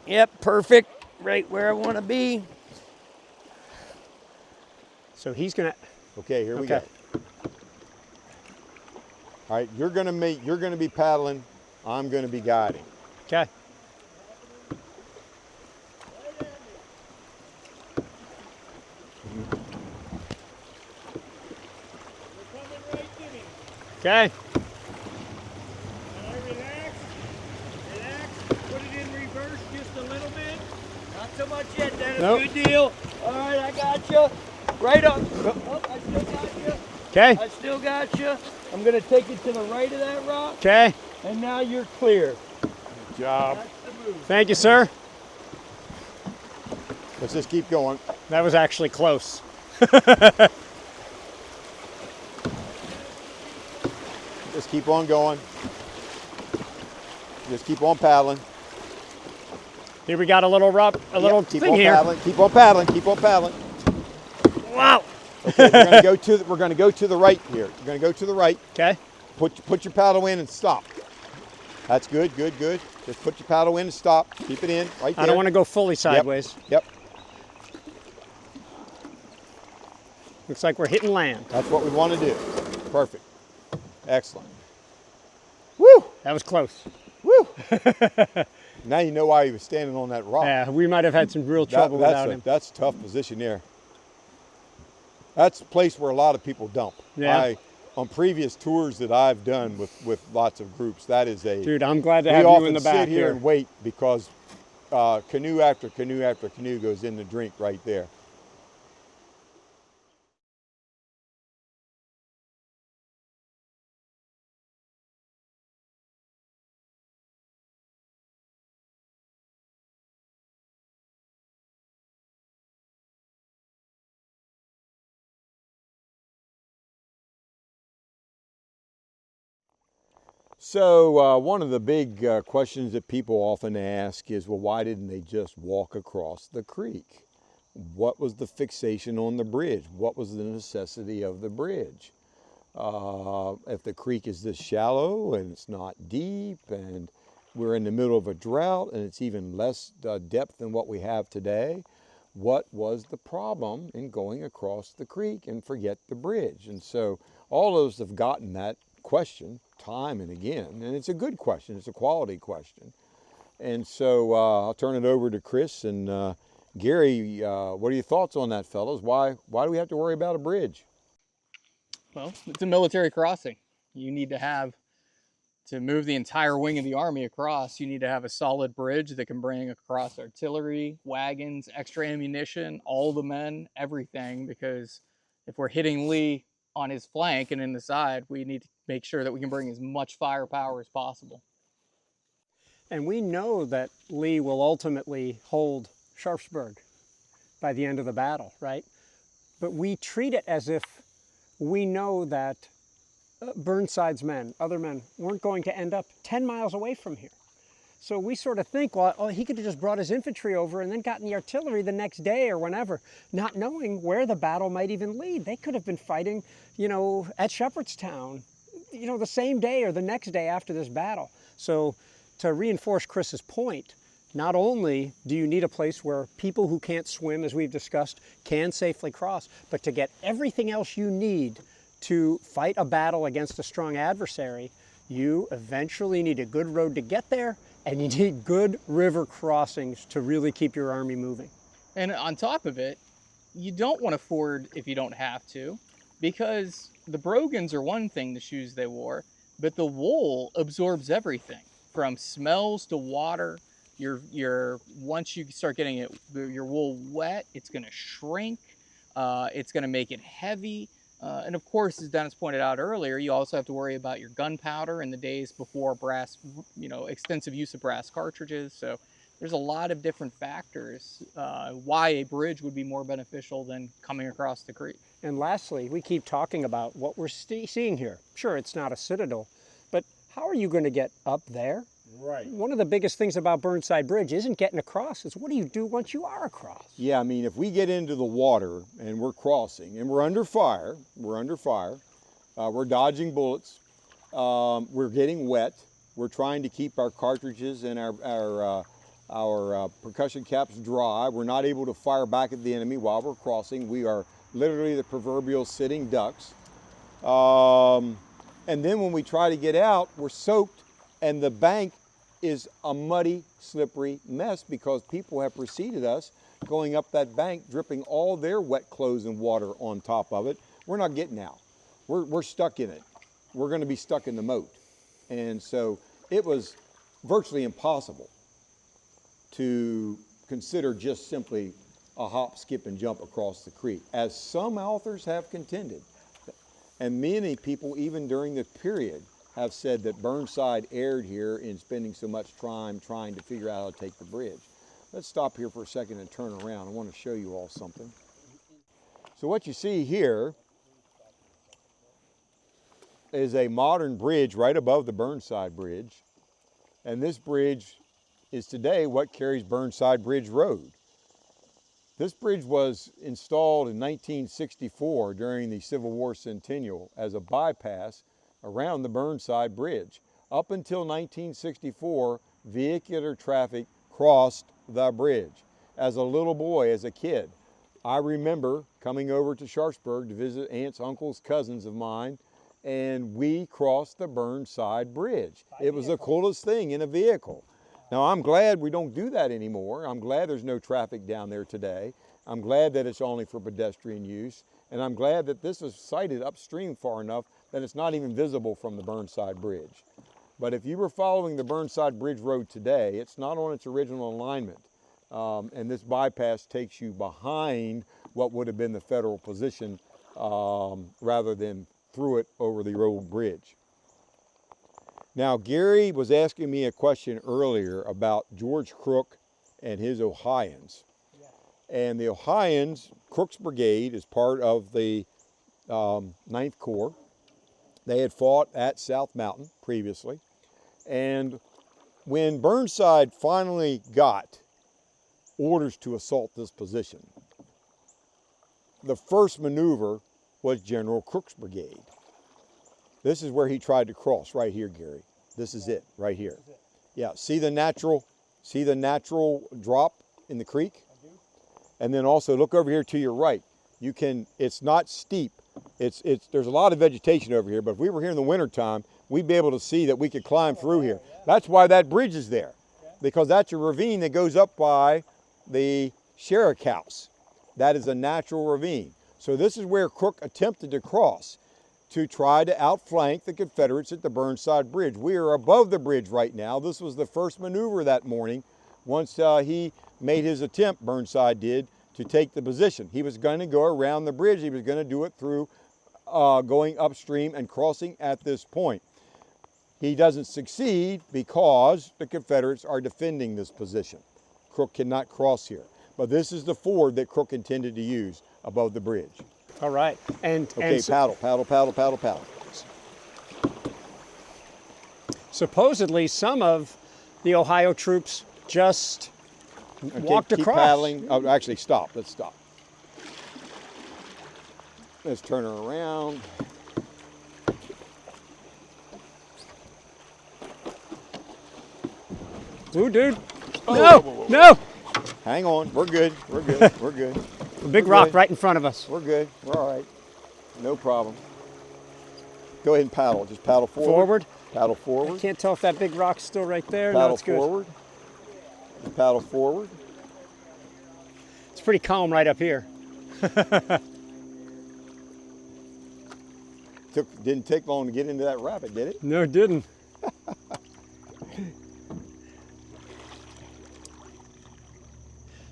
B: Yep, perfect, right where I want to be.
A: So he's going to.
C: Okay, here we go.
A: Okay.
C: All right, you're going to be paddling. I'm going to be guiding.
A: Okay. Okay.
B: Relax, put it in reverse just a little bit. Not so much yet, Dennis.
A: Nope.
B: Good deal. All right, I got you. Right up. Oh, I still got you.
A: Okay.
B: I still got you. I'm going to take it to the right of that rock,
A: Okay.
B: and now you're clear.
C: Good job.
B: That's the move.
A: Thank you, sir.
C: Let's just keep going.
A: That was actually close.
C: Just keep on going. Just keep on paddling.
A: Here we got a little
C: Yep, keep
A: thing
C: on
A: here.
C: paddling. Keep on paddling. Keep on paddling.
A: Wow.
C: Okay, we're going to go to the right here. We're going to go to the right.
A: Okay.
C: Put your paddle in and stop. That's good, good, good. Just put your paddle in and stop. Keep it in right there.
A: I don't want to go fully sideways.
C: Yep.
A: Looks like we're hitting land.
C: That's what we want to do. Perfect. Excellent. Woo!
A: That was close.
C: Woo! Now you know why he was standing on that rock.
A: Yeah, we might have had some real trouble without him.
C: That's a tough position there. That's a place where a lot of people dump.
A: Yeah.
C: On previous tours that I've done with lots of groups, that is a...
A: Dude, I'm glad to
C: we
A: have you
C: often
A: in the back
C: sit here and wait because canoe after canoe after canoe goes in the drink right there. So one of the big questions that people often ask is, well, why didn't they just walk across the creek? What was the fixation on the bridge? What was the necessity of the bridge? If the creek is this shallow and it's not deep and we're in the middle of a drought and it's even less depth than what we have today, what was the problem in going across the creek and forget the bridge? And so all those have gotten that question time and again, and it's a good question. It's a quality question. And so I'll turn it over to Kris and Garry. What are your thoughts on that, fellas? Why do we have to worry about a bridge?
E: Well, it's a military crossing. You need to move the entire wing of the Army across, you need to have a solid bridge that can bring across artillery, wagons, extra ammunition, all the men, everything, because if we're hitting Lee on his flank and in the side, we need to make sure that we can bring as much firepower as possible.
A: And we know that Lee will ultimately hold Sharpsburg by the end of the battle, right? But we treat it as if we know that Burnside's men, other men, weren't going to end up 10 miles away from here. So we sort of think, well, oh, he could have just brought his infantry over and then gotten the artillery the next day or whenever, not knowing where the battle might even lead. They could have been fighting, you know, at Shepherdstown, you know, the same day or the next day after this battle. So to reinforce Kris's point, not only do you need a place where people who can't swim, as we've discussed, can safely cross, but to get everything else you need to fight a battle against a strong adversary, you eventually need a good road to get there, and you need good river crossings to really keep your army moving.
E: And on top of it, you don't want to ford if you don't have to, because the brogans are one thing, the shoes they wore, but the wool absorbs everything from smells to water. Once you start getting your wool wet, it's going to shrink. It's going to make it heavy. And of course, as Dennis pointed out earlier, you also have to worry about your gunpowder in the days before brass, extensive use of brass cartridges. So there's a lot of different factors why a bridge would be more beneficial than coming across the creek.
A: And lastly, we keep talking about what we're seeing here. Sure, it's not a citadel, but how are you going to get up there?
C: Right.
A: One of the biggest things about Burnside Bridge isn't getting across, it's what do you do once you are across?
C: Yeah, I mean, if we get into the water and we're crossing and we're under fire, we're dodging bullets, we're getting wet, we're trying to keep our cartridges and our percussion caps dry, we're not able to fire back at the enemy while we're crossing, we are literally the proverbial sitting ducks. And then when we try to get out, we're soaked, and the bank is a muddy, slippery mess because people have preceded us going up that bank, dripping all their wet clothes and water on top of it. We're not getting out. We're stuck in it. We're going to be stuck in the moat. And so it was virtually impossible to consider just simply a hop, skip, and jump across the creek, as some authors have contended. And many people, even during the period, have said that Burnside erred here in spending so much time trying to figure out how to take the bridge. Let's stop here for a second and turn around. I want to show you all something. So what you see here is a modern bridge right above the Burnside Bridge. And this bridge is today what carries Burnside Bridge Road. This bridge was installed in 1964 during the Civil War Centennial as a bypass around the Burnside Bridge. Up until 1964, vehicular traffic crossed the bridge. As a little boy, as a kid, I remember coming over to Sharpsburg to visit aunts, uncles, cousins of mine, and we crossed the Burnside Bridge. It was the coolest thing in a vehicle. Now, I'm glad we don't do that anymore. I'm glad there's no traffic down there today. I'm glad that it's only for pedestrian use. And I'm glad that this is sited upstream far enough that it's not even visible from the Burnside Bridge. But if you were following the Burnside Bridge Road today, it's not on its original alignment. And this bypass takes you behind what would have been the federal position rather than through it over the old bridge. Now, Gary was asking me a question earlier about George Crook and his Ohioans. And the Ohioans, Crook's brigade, is part of the 9th Corps. They had fought at South Mountain previously. And when Burnside finally got orders to assault this position, the first maneuver was General Crook's brigade. This is where he tried to cross, right here, Gary. This is it, right here. Yeah, see the natural drop in the creek? And then also look over here to your right. You can, it's not steep. There's a lot of vegetation over here, but if we were here in the wintertime, we'd be able to see that we could climb through here. That's why that bridge is there, because that's a ravine that goes up by the Sherrick House. That is a natural ravine. So this is where Crook attempted to cross to try to outflank the Confederates at the Burnside Bridge. We are above the bridge right now. This was the first maneuver that morning. Once he made his attempt, Burnside did, to take the position. He was going to go around the bridge. He was going to do it through going upstream and crossing at this point. He doesn't succeed because the Confederates are defending this position. Crook cannot cross here. But this is the ford that Crook intended to use above the bridge.
A: All right.
C: Okay, paddle, paddle, paddle, paddle, paddle.
A: Supposedly, some of the Ohio troops just walked
C: keep
A: across.
C: Paddling. Oh, actually, stop. Let's stop. Let's turn her around.
A: Ooh, dude. No, no.
C: Hang on. We're good. We're good. We're good.
A: A big
C: We're
A: rock
C: good.
A: right in front of us.
C: We're good. We're all right. No problem. Go ahead and paddle. Just paddle forward.
A: Forward.
C: Paddle
A: I
C: forward.
A: can't tell if that big rock's still right there. No,
C: Paddle
A: it's good.
C: forward. Paddle forward.
A: It's pretty calm right up here.
C: Didn't take long to get into that rapid, did it?
A: No, it didn't.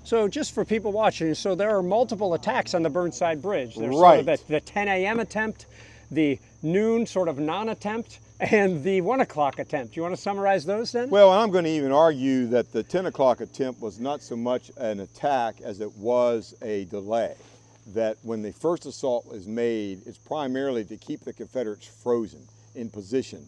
A: So just for people watching, so there are multiple attacks on the Burnside Bridge. There's
C: Right.
A: sort of the 10 a.m. attempt, the noon sort of non-attempt, and the 1 o'clock attempt. You want to summarize those then?
C: Well, I'm going to even argue that the 10 o'clock attempt was not so much an attack as it was a delay. That when the first assault is made, it's primarily to keep the Confederates frozen in position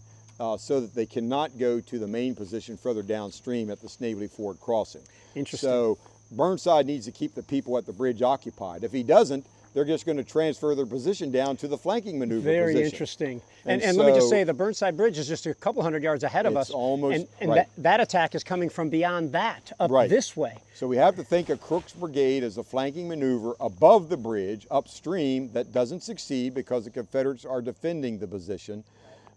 C: so that they cannot go to the main position further downstream at the Snavely Ford crossing.
A: Interesting.
C: So Burnside needs to keep the people at the bridge occupied. If he doesn't, they're just going to transfer their position down to the flanking maneuver
A: Very
C: position.
A: interesting.
C: And
A: And let me just
C: so-
A: say, the Burnside Bridge is just a couple hundred yards ahead of
C: It's
A: us.
C: almost-
A: and
C: right.
A: that attack is coming from beyond that, up
C: Right.
A: this way.
C: So we have to think of Crook's brigade as a flanking maneuver above the bridge, upstream. That doesn't succeed because the Confederates are defending the position.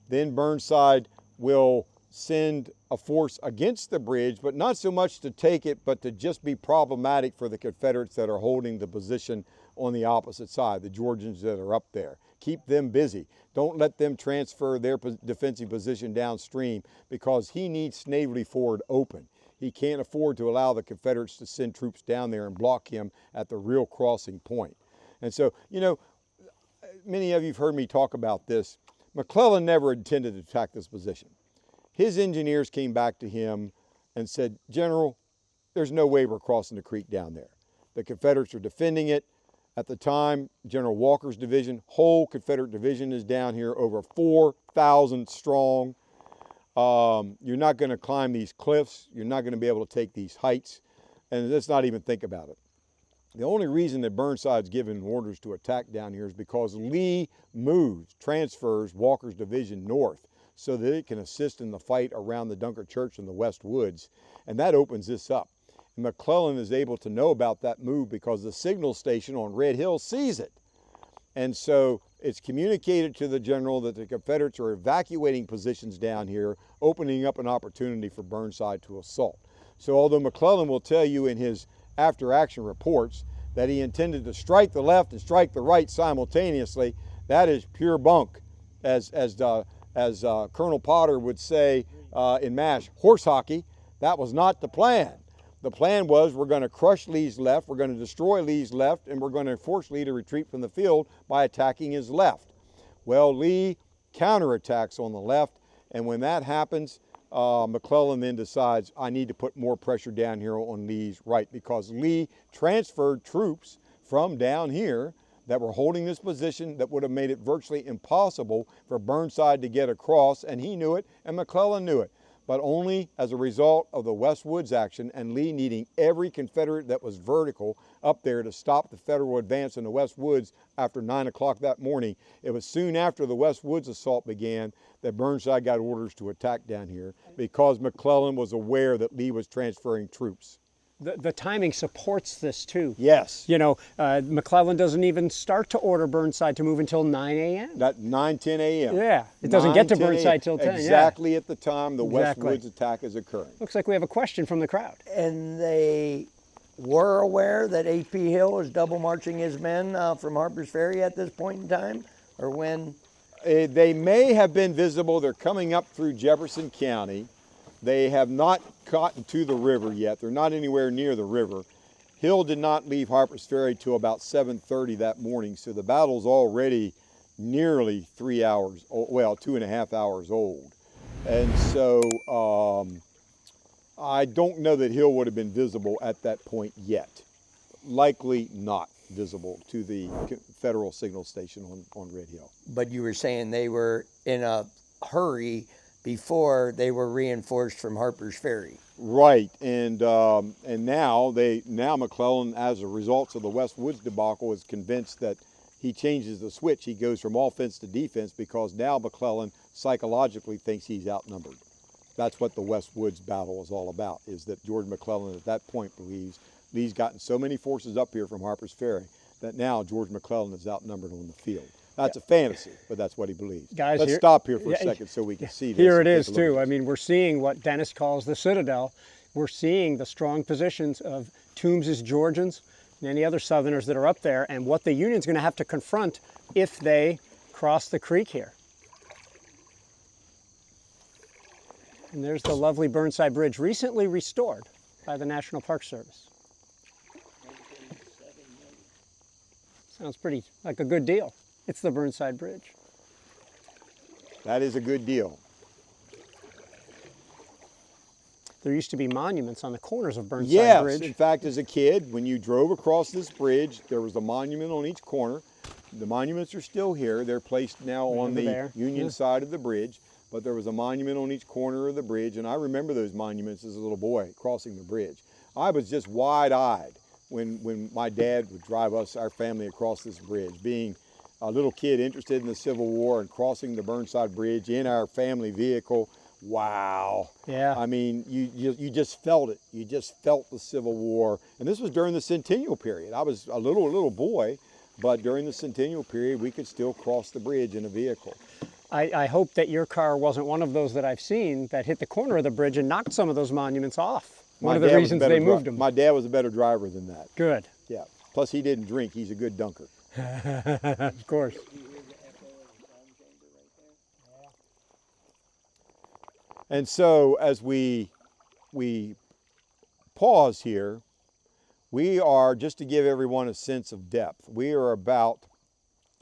C: Then Burnside will send a force against the bridge, but not so much to take it, but to just be problematic for the Confederates that are holding the position on the opposite side, the Georgians that are up there. Keep them busy. Don't let them transfer their defensive position downstream because he needs Snavely Ford open. He can't afford to allow the Confederates to send troops down there and block him at the real crossing point. And so, you know, many of you have heard me talk about this. McClellan never intended to attack this position. His engineers came back to him and said, General, there's no way we're crossing the creek down there. The Confederates are defending it. At the time, General Walker's division, whole Confederate division is down here, over 4,000 strong. You're not going to climb these cliffs. You're not going to be able to take these heights. And let's not even think about it. The only reason that Burnside's given orders to attack down here is because Lee moves, transfers Walker's division north so that it can assist in the fight around the Dunker Church in the West Woods. And that opens this up. And McClellan is able to know about that move because the signal station on Red Hill sees it. And so it's communicated to the general that the Confederates are evacuating positions down here, opening up an opportunity for Burnside to assault. So although McClellan will tell you in his after-action reports that he intended to strike the left and strike the right simultaneously, that is pure bunk. As Colonel Potter would say in MASH, horse hockey, that was not the plan. The plan was we're going to crush Lee's left, we're going to destroy Lee's left, and we're going to force Lee to retreat from the field by attacking his left. Well, Lee counterattacks on the left, and when that happens, McClellan then decides, I need to put more pressure down here on Lee's right because Lee transferred troops from down here that were holding this position that would have made it virtually impossible for Burnside to get across, and he knew it, and McClellan knew it. But only as a result of the West Woods action and Lee needing every Confederate that was vertical up there to stop the Federal advance in the West Woods after 9 o'clock that morning. It was soon after the West Woods assault began that Burnside got orders to attack down here because McClellan was aware that Lee was transferring troops.
A: The timing supports this too.
C: Yes.
A: You know, McClellan doesn't even start to order Burnside to move until 9 a.m.
C: That 9, 10 a.m.
A: Yeah, it doesn't get to
C: 9, 10
A: Burnside till 10.
C: Exactly
A: Yeah.
C: at the time the West
A: Exactly.
C: Woods attack is occurring.
A: Looks like we have a question from the crowd.
B: And they were aware that A.P. Hill is double marching his men from Harper's Ferry at this point in time, or when?
C: They may have been visible. They're coming up through Jefferson County. They have not gotten to the river yet. They're not anywhere near the river. Hill did not leave Harper's Ferry till about 7:30 that morning, so the battle's already nearly 3 hours, well, 2.5 hours old. And so I don't know that Hill would have been visible at that point yet. Likely not visible to the Federal signal station on Red Hill.
B: But you were saying they were in a hurry before they were reinforced from Harper's Ferry.
C: Right, and now McClellan, as a result of the West Woods debacle, is convinced that he changes the switch. He goes from offense to defense because now McClellan psychologically thinks he's outnumbered. That's what the West Woods battle is all about, is that George McClellan at that point believes Lee's gotten so many forces up here from Harper's Ferry that now George McClellan is outnumbered on the field. That's a fantasy, but that's what he believes.
A: Guys,
C: let's stop here for a second so we can see this.
A: Here it is too. I mean, we're seeing what Dennis calls the Citadel. We're seeing the strong positions of Toombs's Georgians and any other Southerners that are up there, and what the Union's going to have to confront if they cross the creek here. And there's the lovely Burnside Bridge, recently restored by the National Park Service. Sounds pretty like a good deal. It's the Burnside Bridge.
C: That is a good deal.
A: There used to be monuments on the corners of Burnside
C: Yes,
A: Bridge.
C: in fact, as a kid, when you drove across this bridge, there was a monument on each corner. The monuments are still here. They're placed now on the Union side of the bridge, but there was a monument on each corner of the bridge, and I remember those monuments as a little boy crossing the bridge. I was just wide-eyed when my dad would drive us, our family, across this bridge, being a little kid interested in the Civil War and crossing the Burnside Bridge in our family vehicle. Wow.
A: Yeah.
C: I mean, you just felt it. You just felt the Civil War. And this was during the Centennial period. I was a little boy, but during the Centennial period, we could still cross the bridge in a vehicle.
A: I hope that your car wasn't one of those that I've seen that hit the corner of the bridge and knocked some of those monuments off. One of the reasons they moved them.
C: My dad was a better driver than that.
A: Good.
C: Yeah. Plus, he didn't drink. He's a good dunker.
A: Of course.
C: And so as we pause here, we are, just to give everyone a sense of depth, we are about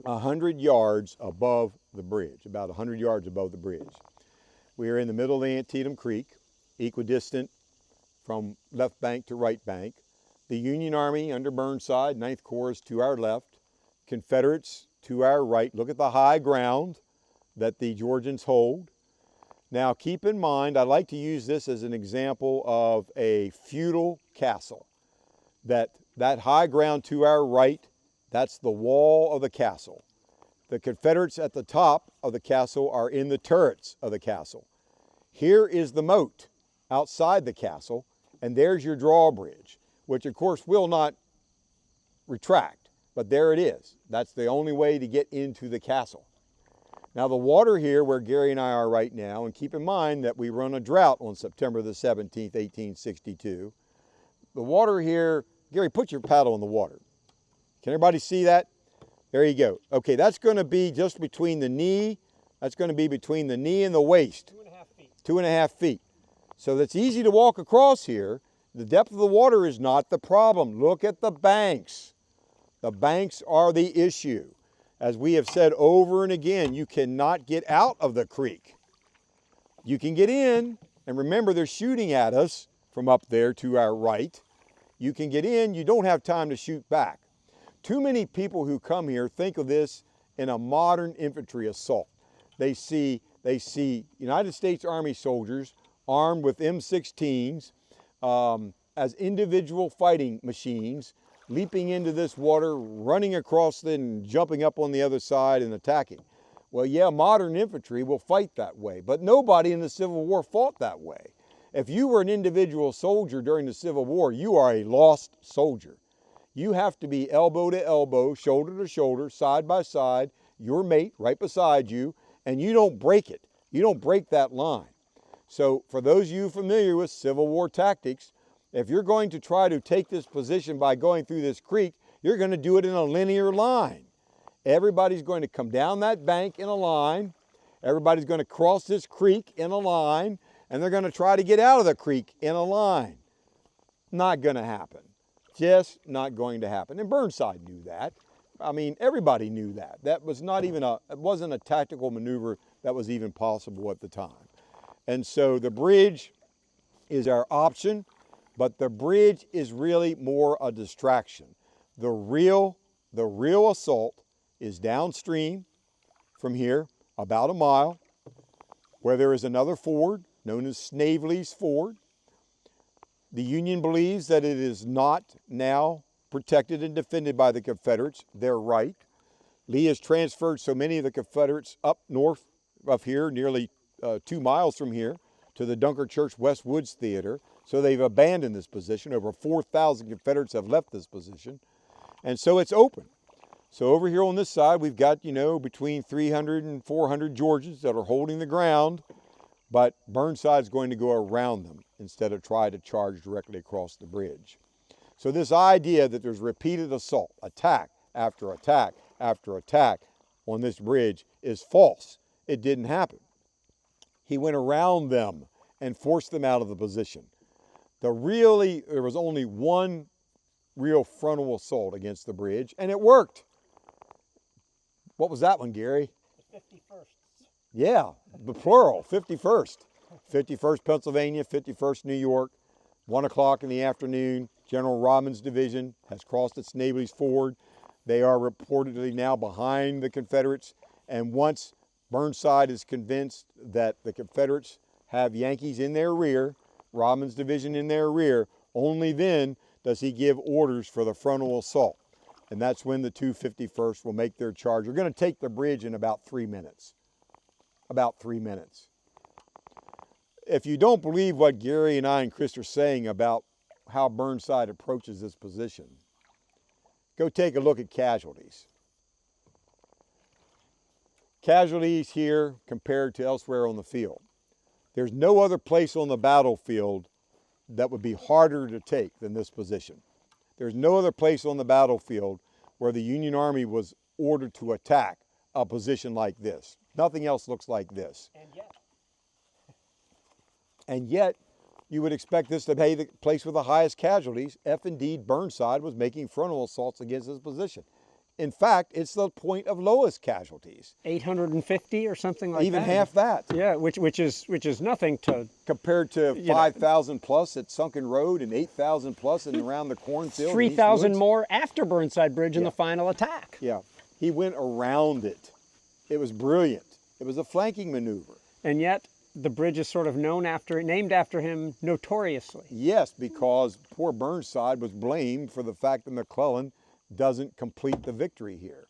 C: 100 yards above the bridge, about 100 yards above the bridge. We are in the middle of the Antietam Creek, equidistant from left bank to right bank. The Union Army under Burnside, 9th Corps, is to our left. Confederates to our right. Look at the high ground that the Georgians hold. Now keep in mind, I like to use this as an example of a feudal castle. That high ground to our right, that's the wall of the castle. The Confederates at the top of the castle are in the turrets of the castle. Here is the moat outside the castle, and there's your drawbridge, which of course will not retract, but there it is. That's the only way to get into the castle. Now the water here where Garry and I are right now, and keep in mind that we run a drought on September the 17th, 1862. The water here, Garry, put your paddle in the water. Can everybody see that? There you go. Okay, that's going to be just between the knee. That's going to be between the knee and the waist.
A: 2.5 feet.
C: 2.5 feet. So that's easy to walk across here. The depth of the water is not the problem. Look at the banks. The banks are the issue. As we have said over and again, you cannot get out of the creek. You can get in, and remember they're shooting at us from up there to our right. You can get in, you don't have time to shoot back. Too many people who come here think of this in a modern infantry assault. They see United States Army soldiers armed with M16s as individual fighting machines, leaping into this water, running across it and jumping up on the other side and attacking. Well, yeah, modern infantry will fight that way, but nobody in the Civil War fought that way. If you were an individual soldier during the Civil War, you are a lost soldier. You have to be elbow to elbow, shoulder to shoulder, side by side, your mate right beside you, and you don't break it. You don't break that line. So for those of you familiar with Civil War tactics, if you're going to try to take this position by going through this creek, you're going to do it in a linear line. Everybody's going to come down that bank in a line. Everybody's going to cross this creek in a line, and they're going to try to get out of the creek in a line. Not going to happen. Just not going to happen. And Burnside knew that. I mean, everybody knew that. That was not even it wasn't a tactical maneuver that was even possible at the time. And so the bridge is our option, but the bridge is really more a distraction. The real assault is downstream from here, about a mile, where there is another ford known as Snavely's Ford. The Union believes that it is not now protected and defended by the Confederates. They're right. Lee has transferred so many of the Confederates up north of here, nearly 2 miles from here, to the Dunker Church West Woods Theater. So they've abandoned this position. Over 4,000 Confederates have left this position. And so it's open. So over here on this side, we've got, you know, between 300 and 400 Georgians that are holding the ground, but Burnside's going to go around them instead of try to charge directly across the bridge. So this idea that there's repeated assault, attack after attack after attack on this bridge is false. It didn't happen. He went around them and forced them out of the position. There was only one real frontal assault against the bridge, and it worked. What was that one, Gary?
A: The 51st.
C: Yeah, the plural, 51st. 51st Pennsylvania, 51st New York, 1 o'clock in the afternoon. General Rodman's division has crossed at Snavely's Ford. They are reportedly now behind the Confederates, and once Burnside is convinced that the Confederates have Yankees in their rear, Rodman's division in their rear, only then does he give orders for the frontal assault. And that's when the 251st will make their charge. They're going to take the bridge in about 3 minutes. About 3 minutes. If you don't believe what Gary and I and Kris are saying about how Burnside approaches this position, go take a look at casualties. Casualties here compared to elsewhere on the field. There's no other place on the battlefield that would be harder to take than this position. There's no other place on the battlefield where the Union Army was ordered to attack a position like this. Nothing else looks like this. And yet, you would expect this to be the place with the highest casualties if indeed Burnside was making frontal assaults against this position. In fact, it's the point of lowest casualties.
A: 850 or something like that.
C: Even half that.
A: Yeah, which is nothing to
C: compared to 5,000 plus at Sunken Road and 8,000 plus and around the cornfield.
A: 3,000 more after Burnside Bridge in the final attack.
C: Yeah, he went around it. It was brilliant. It was a flanking maneuver.
A: And yet, the bridge is sort of named after him notoriously.
C: Yes, because poor Burnside was blamed for the fact that McClellan doesn't complete the victory here.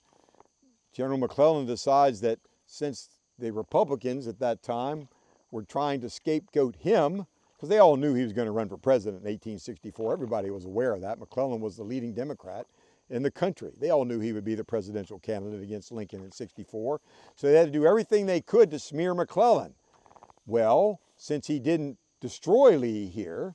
C: General McClellan decides that since the Republicans at that time were trying to scapegoat him, because they all knew he was going to run for president in 1864. Everybody was aware of that. McClellan was the leading Democrat in the country. They all knew he would be the presidential candidate against Lincoln in 64. So they had to do everything they could to smear McClellan. Well, since he didn't destroy Lee here,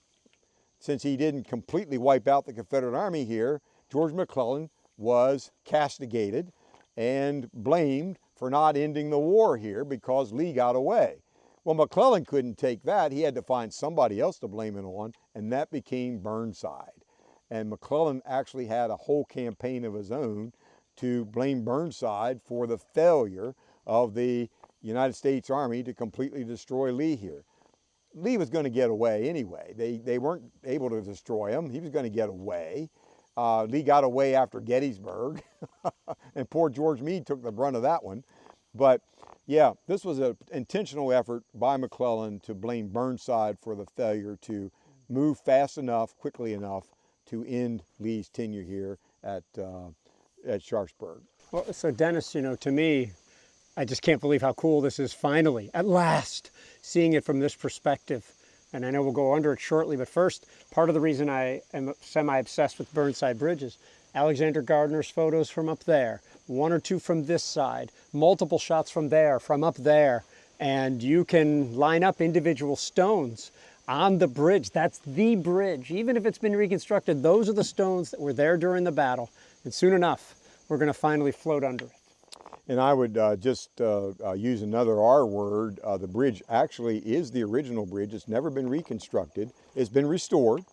C: since he didn't completely wipe out the Confederate Army here, George McClellan was castigated and blamed for not ending the war here because Lee got away. Well, McClellan couldn't take that. He had to find somebody else to blame it on, and that became Burnside. And McClellan actually had a whole campaign of his own to blame Burnside for the failure of the United States Army to completely destroy Lee here. Lee was going to get away anyway. They weren't able to destroy him. He was going to get away. Lee got away after Gettysburg, and poor George Meade took the brunt of that one. But yeah, this was an intentional effort by McClellan to blame Burnside for the failure to move fast enough, quickly enough to end Lee's tenure here at Sharpsburg.
A: Well, so Dennis, you know, to me, I just can't believe how cool this is finally, at last, seeing it from this perspective. And I know we'll go under it shortly, but first, part of the reason I am semi-obsessed with Burnside Bridge is Alexander Gardner's photos from up there, one or two from this side, multiple shots from there, from up there, and you can line up individual stones on the bridge. That's the bridge. Even if it's been reconstructed, those are the stones that were there during the battle, and soon enough, we're going to finally float under it.
C: And I would just use another R word. The bridge actually is the original bridge. It's never been reconstructed. It's been restored.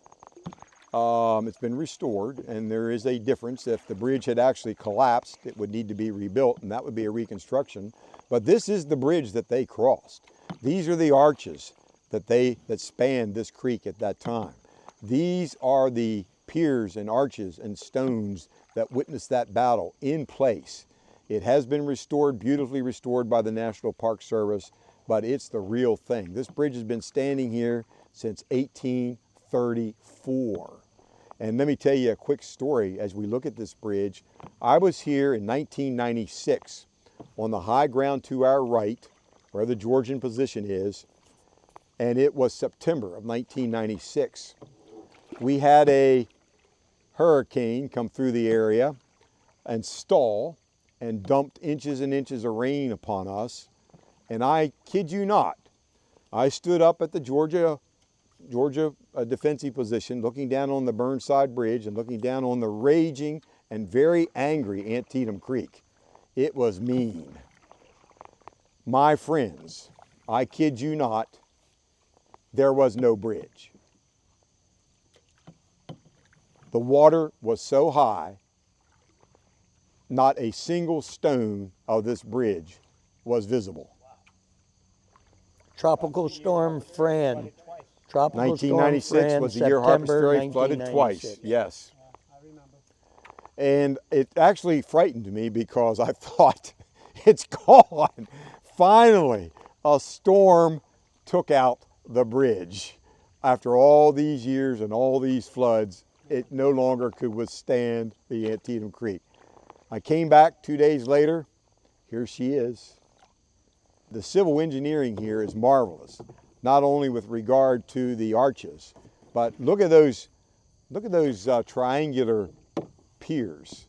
C: And there is a difference. If the bridge had actually collapsed, it would need to be rebuilt, and that would be a reconstruction. But this is the bridge that they crossed. These are the arches that spanned this creek at that time. These are the piers and arches and stones that witnessed that battle in place. It has been restored, beautifully restored by the National Park Service, but it's the real thing. This bridge has been standing here since 1834. And let me tell you a quick story as we look at this bridge. I was here in 1996 on the high ground to our right, where the Georgian position is. and it was September of 1996. We had a hurricane come through the area and stall and dumped inches and inches of rain upon us. And I kid you not, I stood up at the Georgia defensive position, looking down on the Burnside Bridge and looking down on the raging and very angry Antietam Creek. It was mean. My friends, I kid you not, there was no bridge. The water was so high, not a single stone of this bridge was visible.
B: Tropical Storm Fran. Tropical Storm
C: 1996
B: Fran,
C: was the year Harpers
B: September
C: Ferry flooded twice.
B: 1996.
C: Yes. And it actually frightened me because I thought, it's gone. Finally, a storm took out the bridge. After all these years and all these floods, it no longer could withstand the Antietam Creek. I came back 2 days later. Here she is. The civil engineering here is marvelous, not only with regard to the arches, but look at those triangular piers.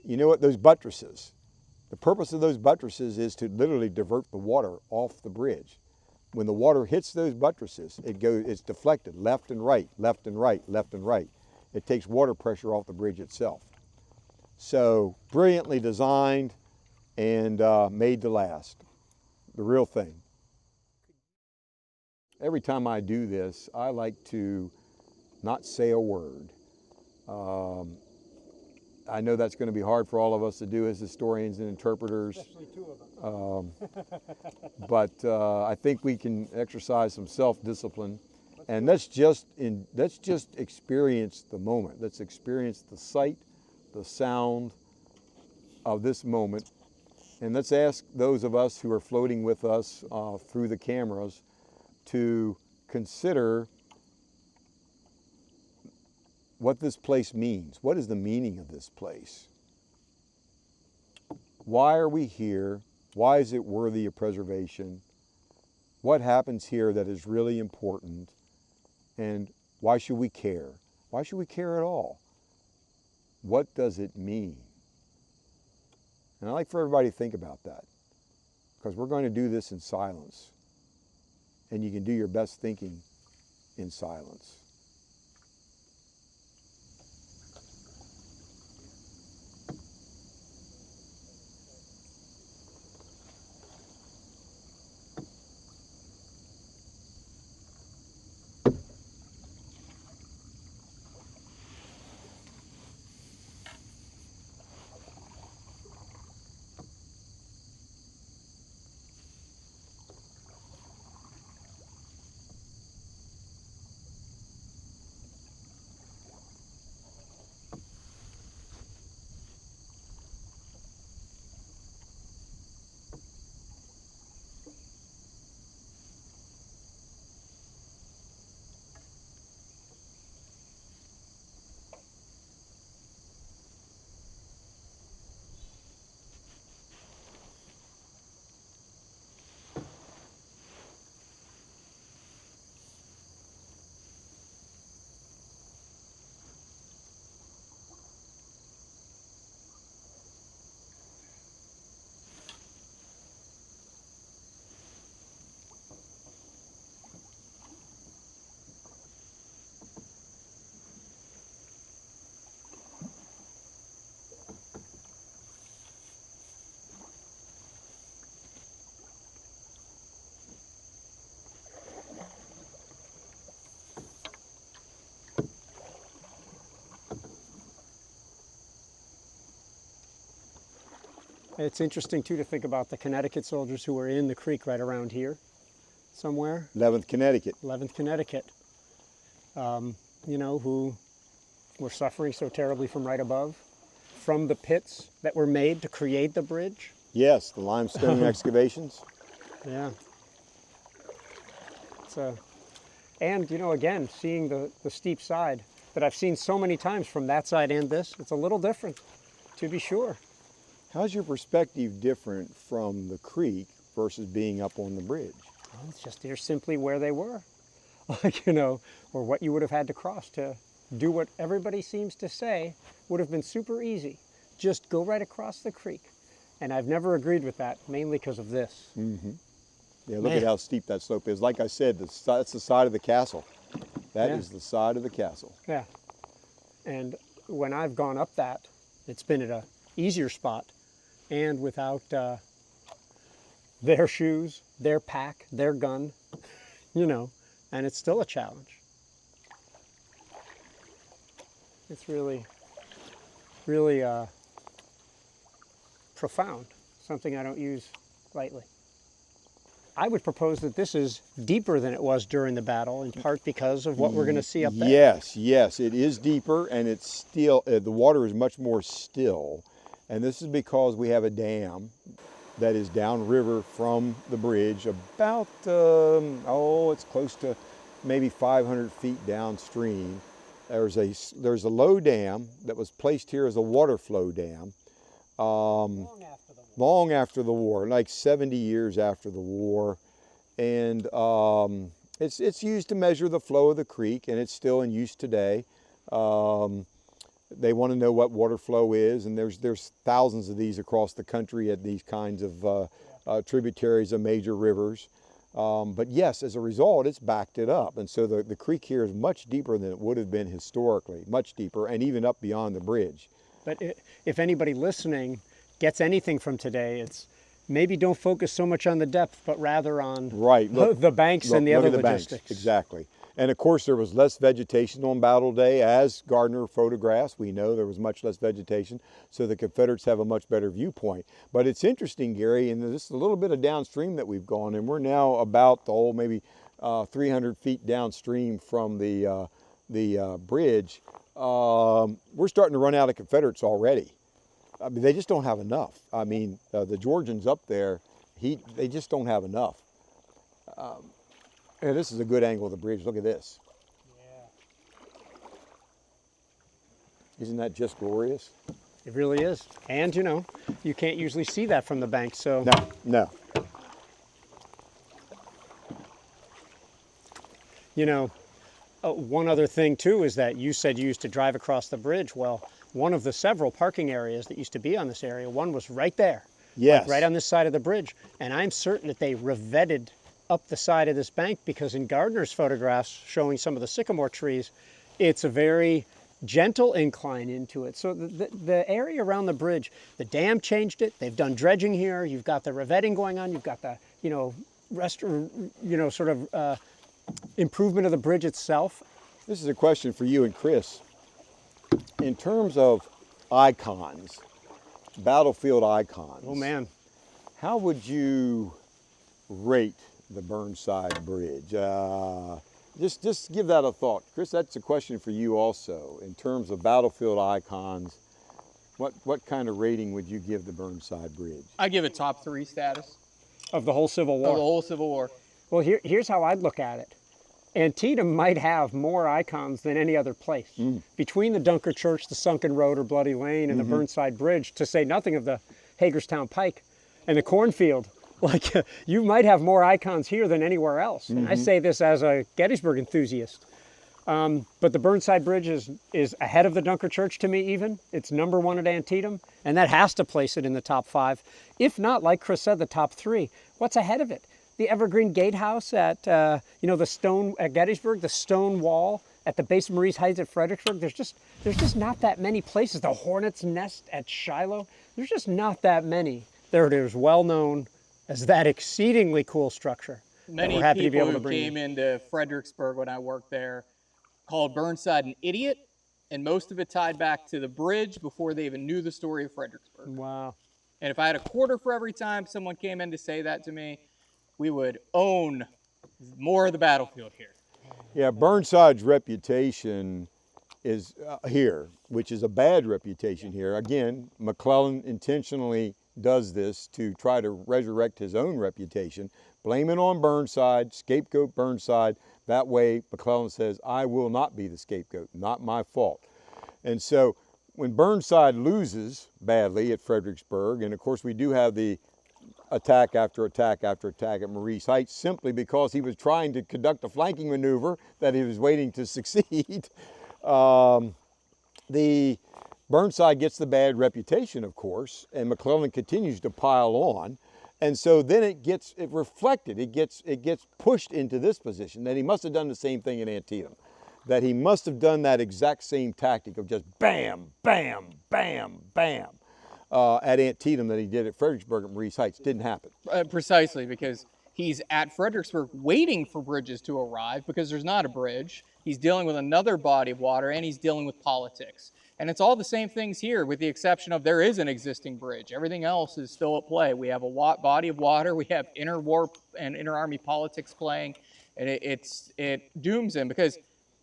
C: You know what, those buttresses. The purpose of those buttresses is to literally divert the water off the bridge. When the water hits those buttresses, it's deflected left and right, left and right, left and right. It takes water pressure off the bridge itself. So brilliantly designed and made to last. The real thing. Every time I do this, I like to not say a word. I know that's going to be hard for all of us to do as historians and interpreters.
A: Especially two of them.
C: But I think we can exercise some self-discipline, and let's just experience the moment. Let's experience the sight, the sound of this moment, and let's ask those of us who are floating with us through the cameras to consider what this place means. What is the meaning of this place? Why are we here? Why is it worthy of preservation? What happens here that is really important? And why should we care? Why should we care at all? What does it mean? And I'd like for everybody to think about that, because we're going to do this in silence. And you can do your best thinking in silence.
A: It's interesting, too, to think about the Connecticut soldiers who were in the creek right around here somewhere.
C: 11th Connecticut.
A: 11th Connecticut. You know, who were suffering so terribly from right above, from the pits that were made to create the bridge.
C: Yes, the limestone excavations.
A: Yeah. And, you know, again, seeing the steep side that I've seen so many times from that side and this, it's a little different, to be sure.
C: How's your perspective different from the creek versus being up on the bridge?
A: Well, it's just they're simply where they were, like, you know, or what you would have had to cross to do what everybody seems to say would have been super easy. Just go right across the creek. And I've never agreed with that, mainly because of this.
C: Mm-hmm. Yeah, look at how steep that slope is. Like I said, that's the side of the castle. That is the side of the castle.
A: Yeah. And when I've gone up that, it's been at a easier spot and without their shoes, their pack, their gun, you know, and it's still a challenge. It's really, really profound, something I don't use lightly. I would propose that this is deeper than it was during the battle, in part because of what we're going to see up there.
C: Yes, yes, it is deeper, and it's still, the water is much more still. And this is because we have a dam that is downriver from the bridge, about, it's close to maybe 500 feet downstream. There's a low dam that was placed here as a water flow dam. Long after the war, like 70 years after the war. And it's used to measure the flow of the creek, and it's still in use today. They want to know what water flow is, and there's thousands of these across the country at these kinds of tributaries of major rivers. But yes, as a result, it's backed it up. And so the creek here is much deeper than it would have been historically, much deeper, and even up beyond the bridge.
A: But if anybody listening gets anything from today, it's maybe don't focus so much on the depth, but rather on the banks and the other logistics.
C: Banks. Exactly. And of course, there was less vegetation on Battle Day, as Gardner photographs. We know there was much less vegetation, so the Confederates have a much better viewpoint. But it's interesting, Gary, and this is a little bit of downstream that we've gone, and we're now about maybe 300 feet downstream from the bridge. We're starting to run out of Confederates already. I mean, they just don't have enough. I mean, the Georgians up there, they just don't have enough. And this is a good angle of the bridge. Look at this. Yeah. Isn't that just glorious?
A: It really is. And, you know, you can't usually see that from the bank, so.
C: No.
A: You know, one other thing, too, is that you said you used to drive across the bridge. Well, one of the several parking areas that used to be on this area, one was right there.
C: Yes.
A: Like right on this side of the bridge. And I'm certain that they revetted up the side of this bank, because in Gardner's photographs showing some of the sycamore trees, it's a very gentle incline into it. So the area around the bridge, the dam changed it. They've done dredging here. You've got the revetting going on. You've got the, you know, sort of improvement of the bridge itself.
C: This is a question for you and Kris. In terms of icons, battlefield icons.
A: Oh man.
C: How would you rate the Burnside Bridge? Just give that a thought. Kris, that's a question for you also. In terms of battlefield icons, what kind of rating would you give the Burnside Bridge?
E: I give it top 3 status.
A: Of the whole Civil War.
E: Of the whole Civil War.
A: Well, here's how I'd look at it. Antietam might have more icons than any other place. Between the Dunker Church, the Sunken Road or Bloody Lane, and the Burnside Bridge, to say nothing of the Hagerstown Pike and the cornfield. Like, you might have more icons here than anywhere else. And I say this as a Gettysburg enthusiast. But the Burnside Bridge is ahead of the Dunker Church to me even. It's number 1 at Antietam, and that has to place it in the top 5. If not, like Kris said, the top 3. What's ahead of it? The Evergreen Gatehouse at, the stone at Gettysburg, the stone wall at the base of Marie's Heights at Fredericksburg. There's just not that many places. The Hornet's Nest at Shiloh. There's just not that many. There it is, well known as that exceedingly cool structure.
E: Many
A: we're happy
E: people
A: to be able to
E: who
A: bring
E: came into Fredericksburg when I worked there called Burnside an idiot, and most of it tied back to the bridge before they even knew the story of Fredericksburg.
A: Wow.
E: And if I had a quarter for every time someone came in to say that to me, we would own more of the battlefield here.
C: Yeah, Burnside's reputation is here, which is a bad reputation here. Again, McClellan intentionally does this to try to resurrect his own reputation. Blame it on Burnside, scapegoat Burnside. That way, McClellan says, I will not be the scapegoat, not my fault. And so when Burnside loses badly at Fredericksburg, and of course we do have the attack after attack after attack at Maurice Heights, simply because he was trying to conduct a flanking maneuver that he was waiting to succeed. The Burnside gets the bad reputation, of course, and McClellan continues to pile on. And so then it gets reflected, it gets pushed into this position, that he must have done the same thing in Antietam, that he must have done that exact same tactic of just bam, bam, bam, bam at Antietam that he did at Fredericksburg at Maurice Heights. Didn't happen.
E: Precisely, because he's at Fredericksburg waiting for bridges to arrive because there's not a bridge. He's dealing with another body of water, and he's dealing with politics. And it's all the same things here, with the exception of there is an existing bridge. Everything else is still at play. We have a body of water. We have inter-war and inter-army politics playing. And it dooms him, because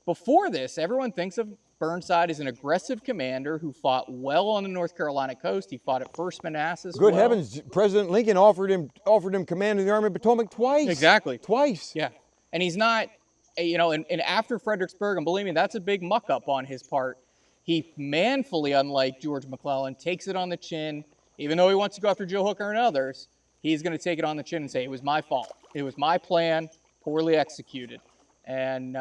E: before this, everyone thinks of Burnside as an aggressive commander who fought well on the North Carolina coast. He fought at First Manassas.
C: Good heavens, President Lincoln offered him command of the Army of the Potomac twice.
E: Exactly.
C: Twice.
E: Yeah. And he's not, you know, and after Fredericksburg, and believe me, that's a big muck up on his part. He manfully, unlike George McClellan, takes it on the chin. Even though he wants to go after Joe Hooker and others, he's going to take it on the chin and say, it was my fault. It was my plan, poorly executed. And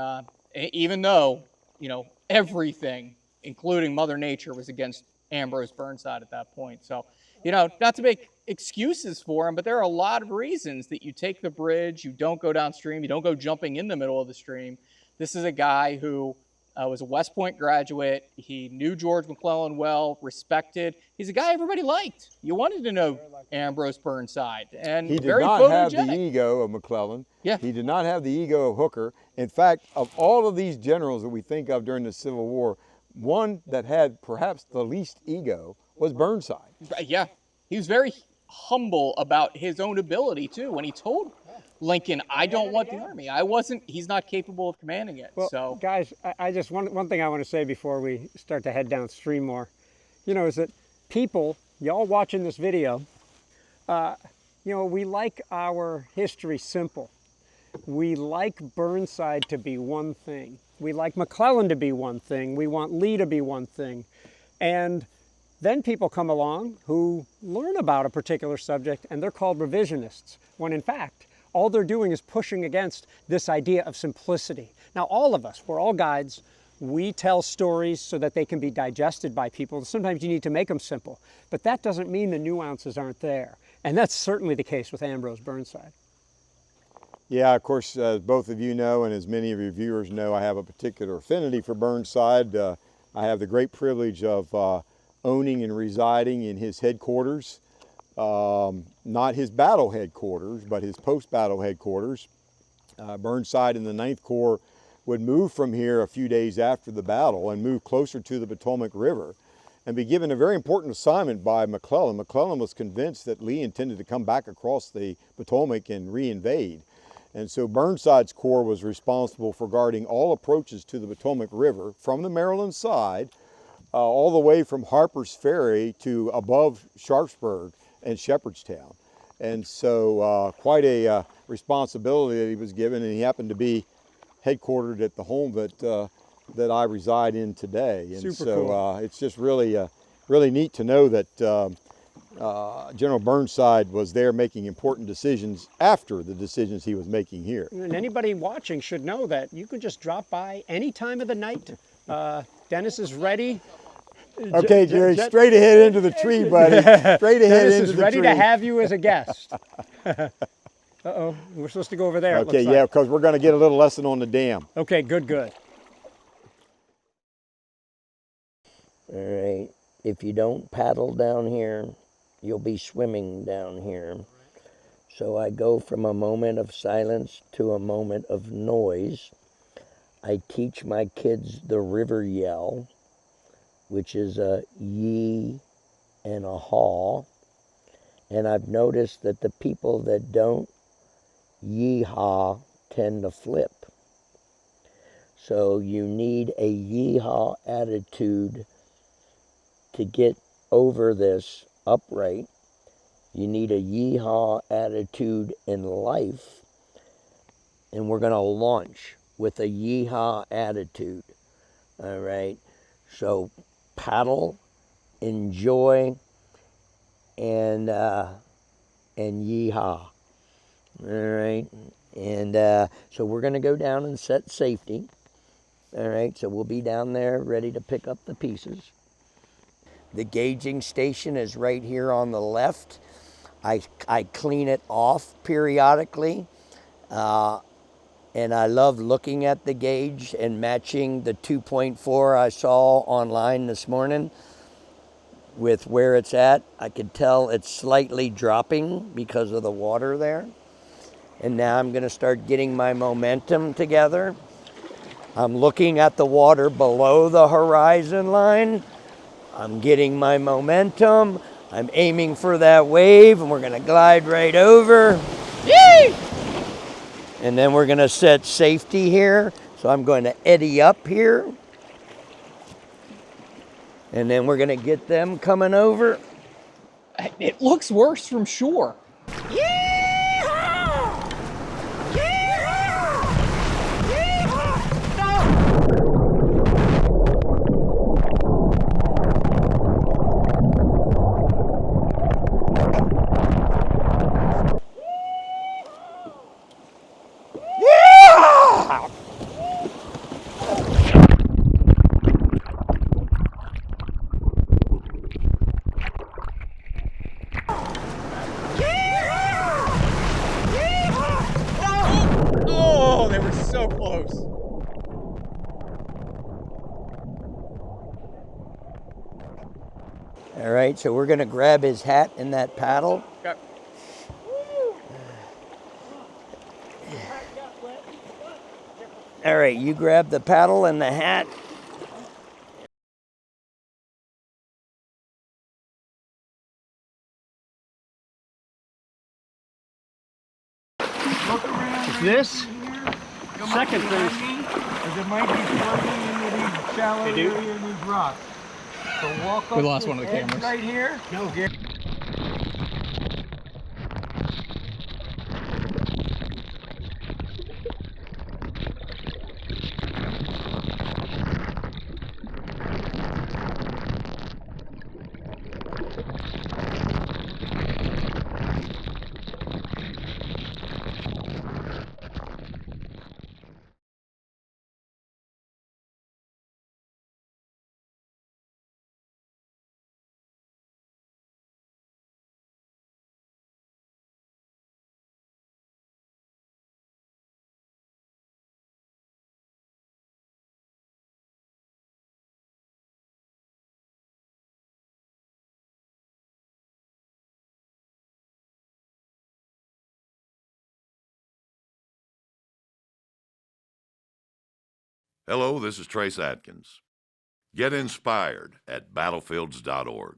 E: even though, you know, everything, including Mother Nature, was against Ambrose Burnside at that point. So, you know, not to make excuses for him, but there are a lot of reasons that you take the bridge, you don't go downstream, you don't go jumping in the middle of the stream. This is a guy who was a West Point graduate. He knew George McClellan well, respected. He's a guy everybody liked. You wanted to know Ambrose Burnside. And
C: he did
E: very
C: not have the ego of McClellan.
E: Yeah.
C: He did not have the ego of Hooker. In fact, of all of these generals that we think of during the Civil War, one that had perhaps the least ego was Burnside.
E: Yeah. He was very humble about his own ability, too. When he told Lincoln, I don't want the Army. He's not capable of commanding it.
A: Well,
E: so,
A: guys, I just, one thing I want to say before we start to head downstream more, you know, is that people, y'all watching this video, you know, we like our history simple. We like Burnside to be one thing. We like McClellan to be one thing. We want Lee to be one thing. And then people come along who learn about a particular subject, and they're called revisionists, when in fact, all they're doing is pushing against this idea of simplicity. Now, all of us, we're all guides. We tell stories so that they can be digested by people. Sometimes you need to make them simple, but that doesn't mean the nuances aren't there. And that's certainly the case with Ambrose Burnside.
C: Yeah, of course, as both of you know, and as many of your viewers know, I have a particular affinity for Burnside. I have the great privilege of owning and residing in his headquarters. Not his battle headquarters, but his post-battle headquarters. Burnside in the 9th Corps would move from here a few days after the battle and move closer to the Potomac River and be given a very important assignment by McClellan. McClellan was convinced that Lee intended to come back across the Potomac and re-invade. And so Burnside's corps was responsible for guarding all approaches to the Potomac River from the Maryland side, all the way from Harper's Ferry to above Sharpsburg and Shepherdstown. And so quite a responsibility that he was given, and he happened to be headquartered at the home that I reside in today. And
A: Super
C: so
A: cool.
C: it's just really neat to know that General Burnside was there making important decisions after the decisions he was making here.
A: And anybody watching should know that you can just drop by any time of the night. Dennis is ready.
C: Okay, Garry, straight ahead into the tree, buddy. Straight ahead
A: Dennis
C: into
A: is
C: the
A: ready
C: tree.
A: to have you as a guest. Uh-oh, we're supposed to go over there. it
C: Okay,
A: looks
C: yeah,
A: like.
C: because we're going to get a little lesson on the dam.
A: Okay, good, good.
B: All right. If you don't paddle down here, you'll be swimming down here. So I go from a moment of silence to a moment of noise. I teach my kids the river yell, which is a yee and a haw. And I've noticed that the people that don't yee-haw tend to flip. So you need a yee-haw attitude to get over this upright. You need a yee-haw attitude in life. And we're going to launch with a yee-haw attitude. All right? So paddle, enjoy, and and yeehaw. All right, and so we're going to go down and set safety. All right, so we'll be down there ready to pick up the pieces. The gauging station is right here on the left. I clean it off periodically, and I love looking at the gauge and matching the 2.4 I saw online this morning with where it's at. I could tell it's slightly dropping because of the water there. And now I'm gonna start getting my momentum together. I'm looking at the water below the horizon line. I'm getting my momentum. I'm aiming for that wave, and we're gonna glide right over. Yay! And then we're gonna set safety here. So I'm going to eddy up here. And then we're gonna get them coming over.
E: It looks worse from shore. Oh, they were so close.
B: All right, so we're gonna grab his hat and that paddle.
E: Okay.
B: All right, you grab the paddle and the hat.
A: This second thing.
B: Because it might be floating into these shallow areas and these rocks. So walk up
E: We lost
B: this
E: one of the
B: edge
E: cameras.
B: right here. No, Garry.
F: Hello, this is Trace Atkins. Get inspired at battlefields.org.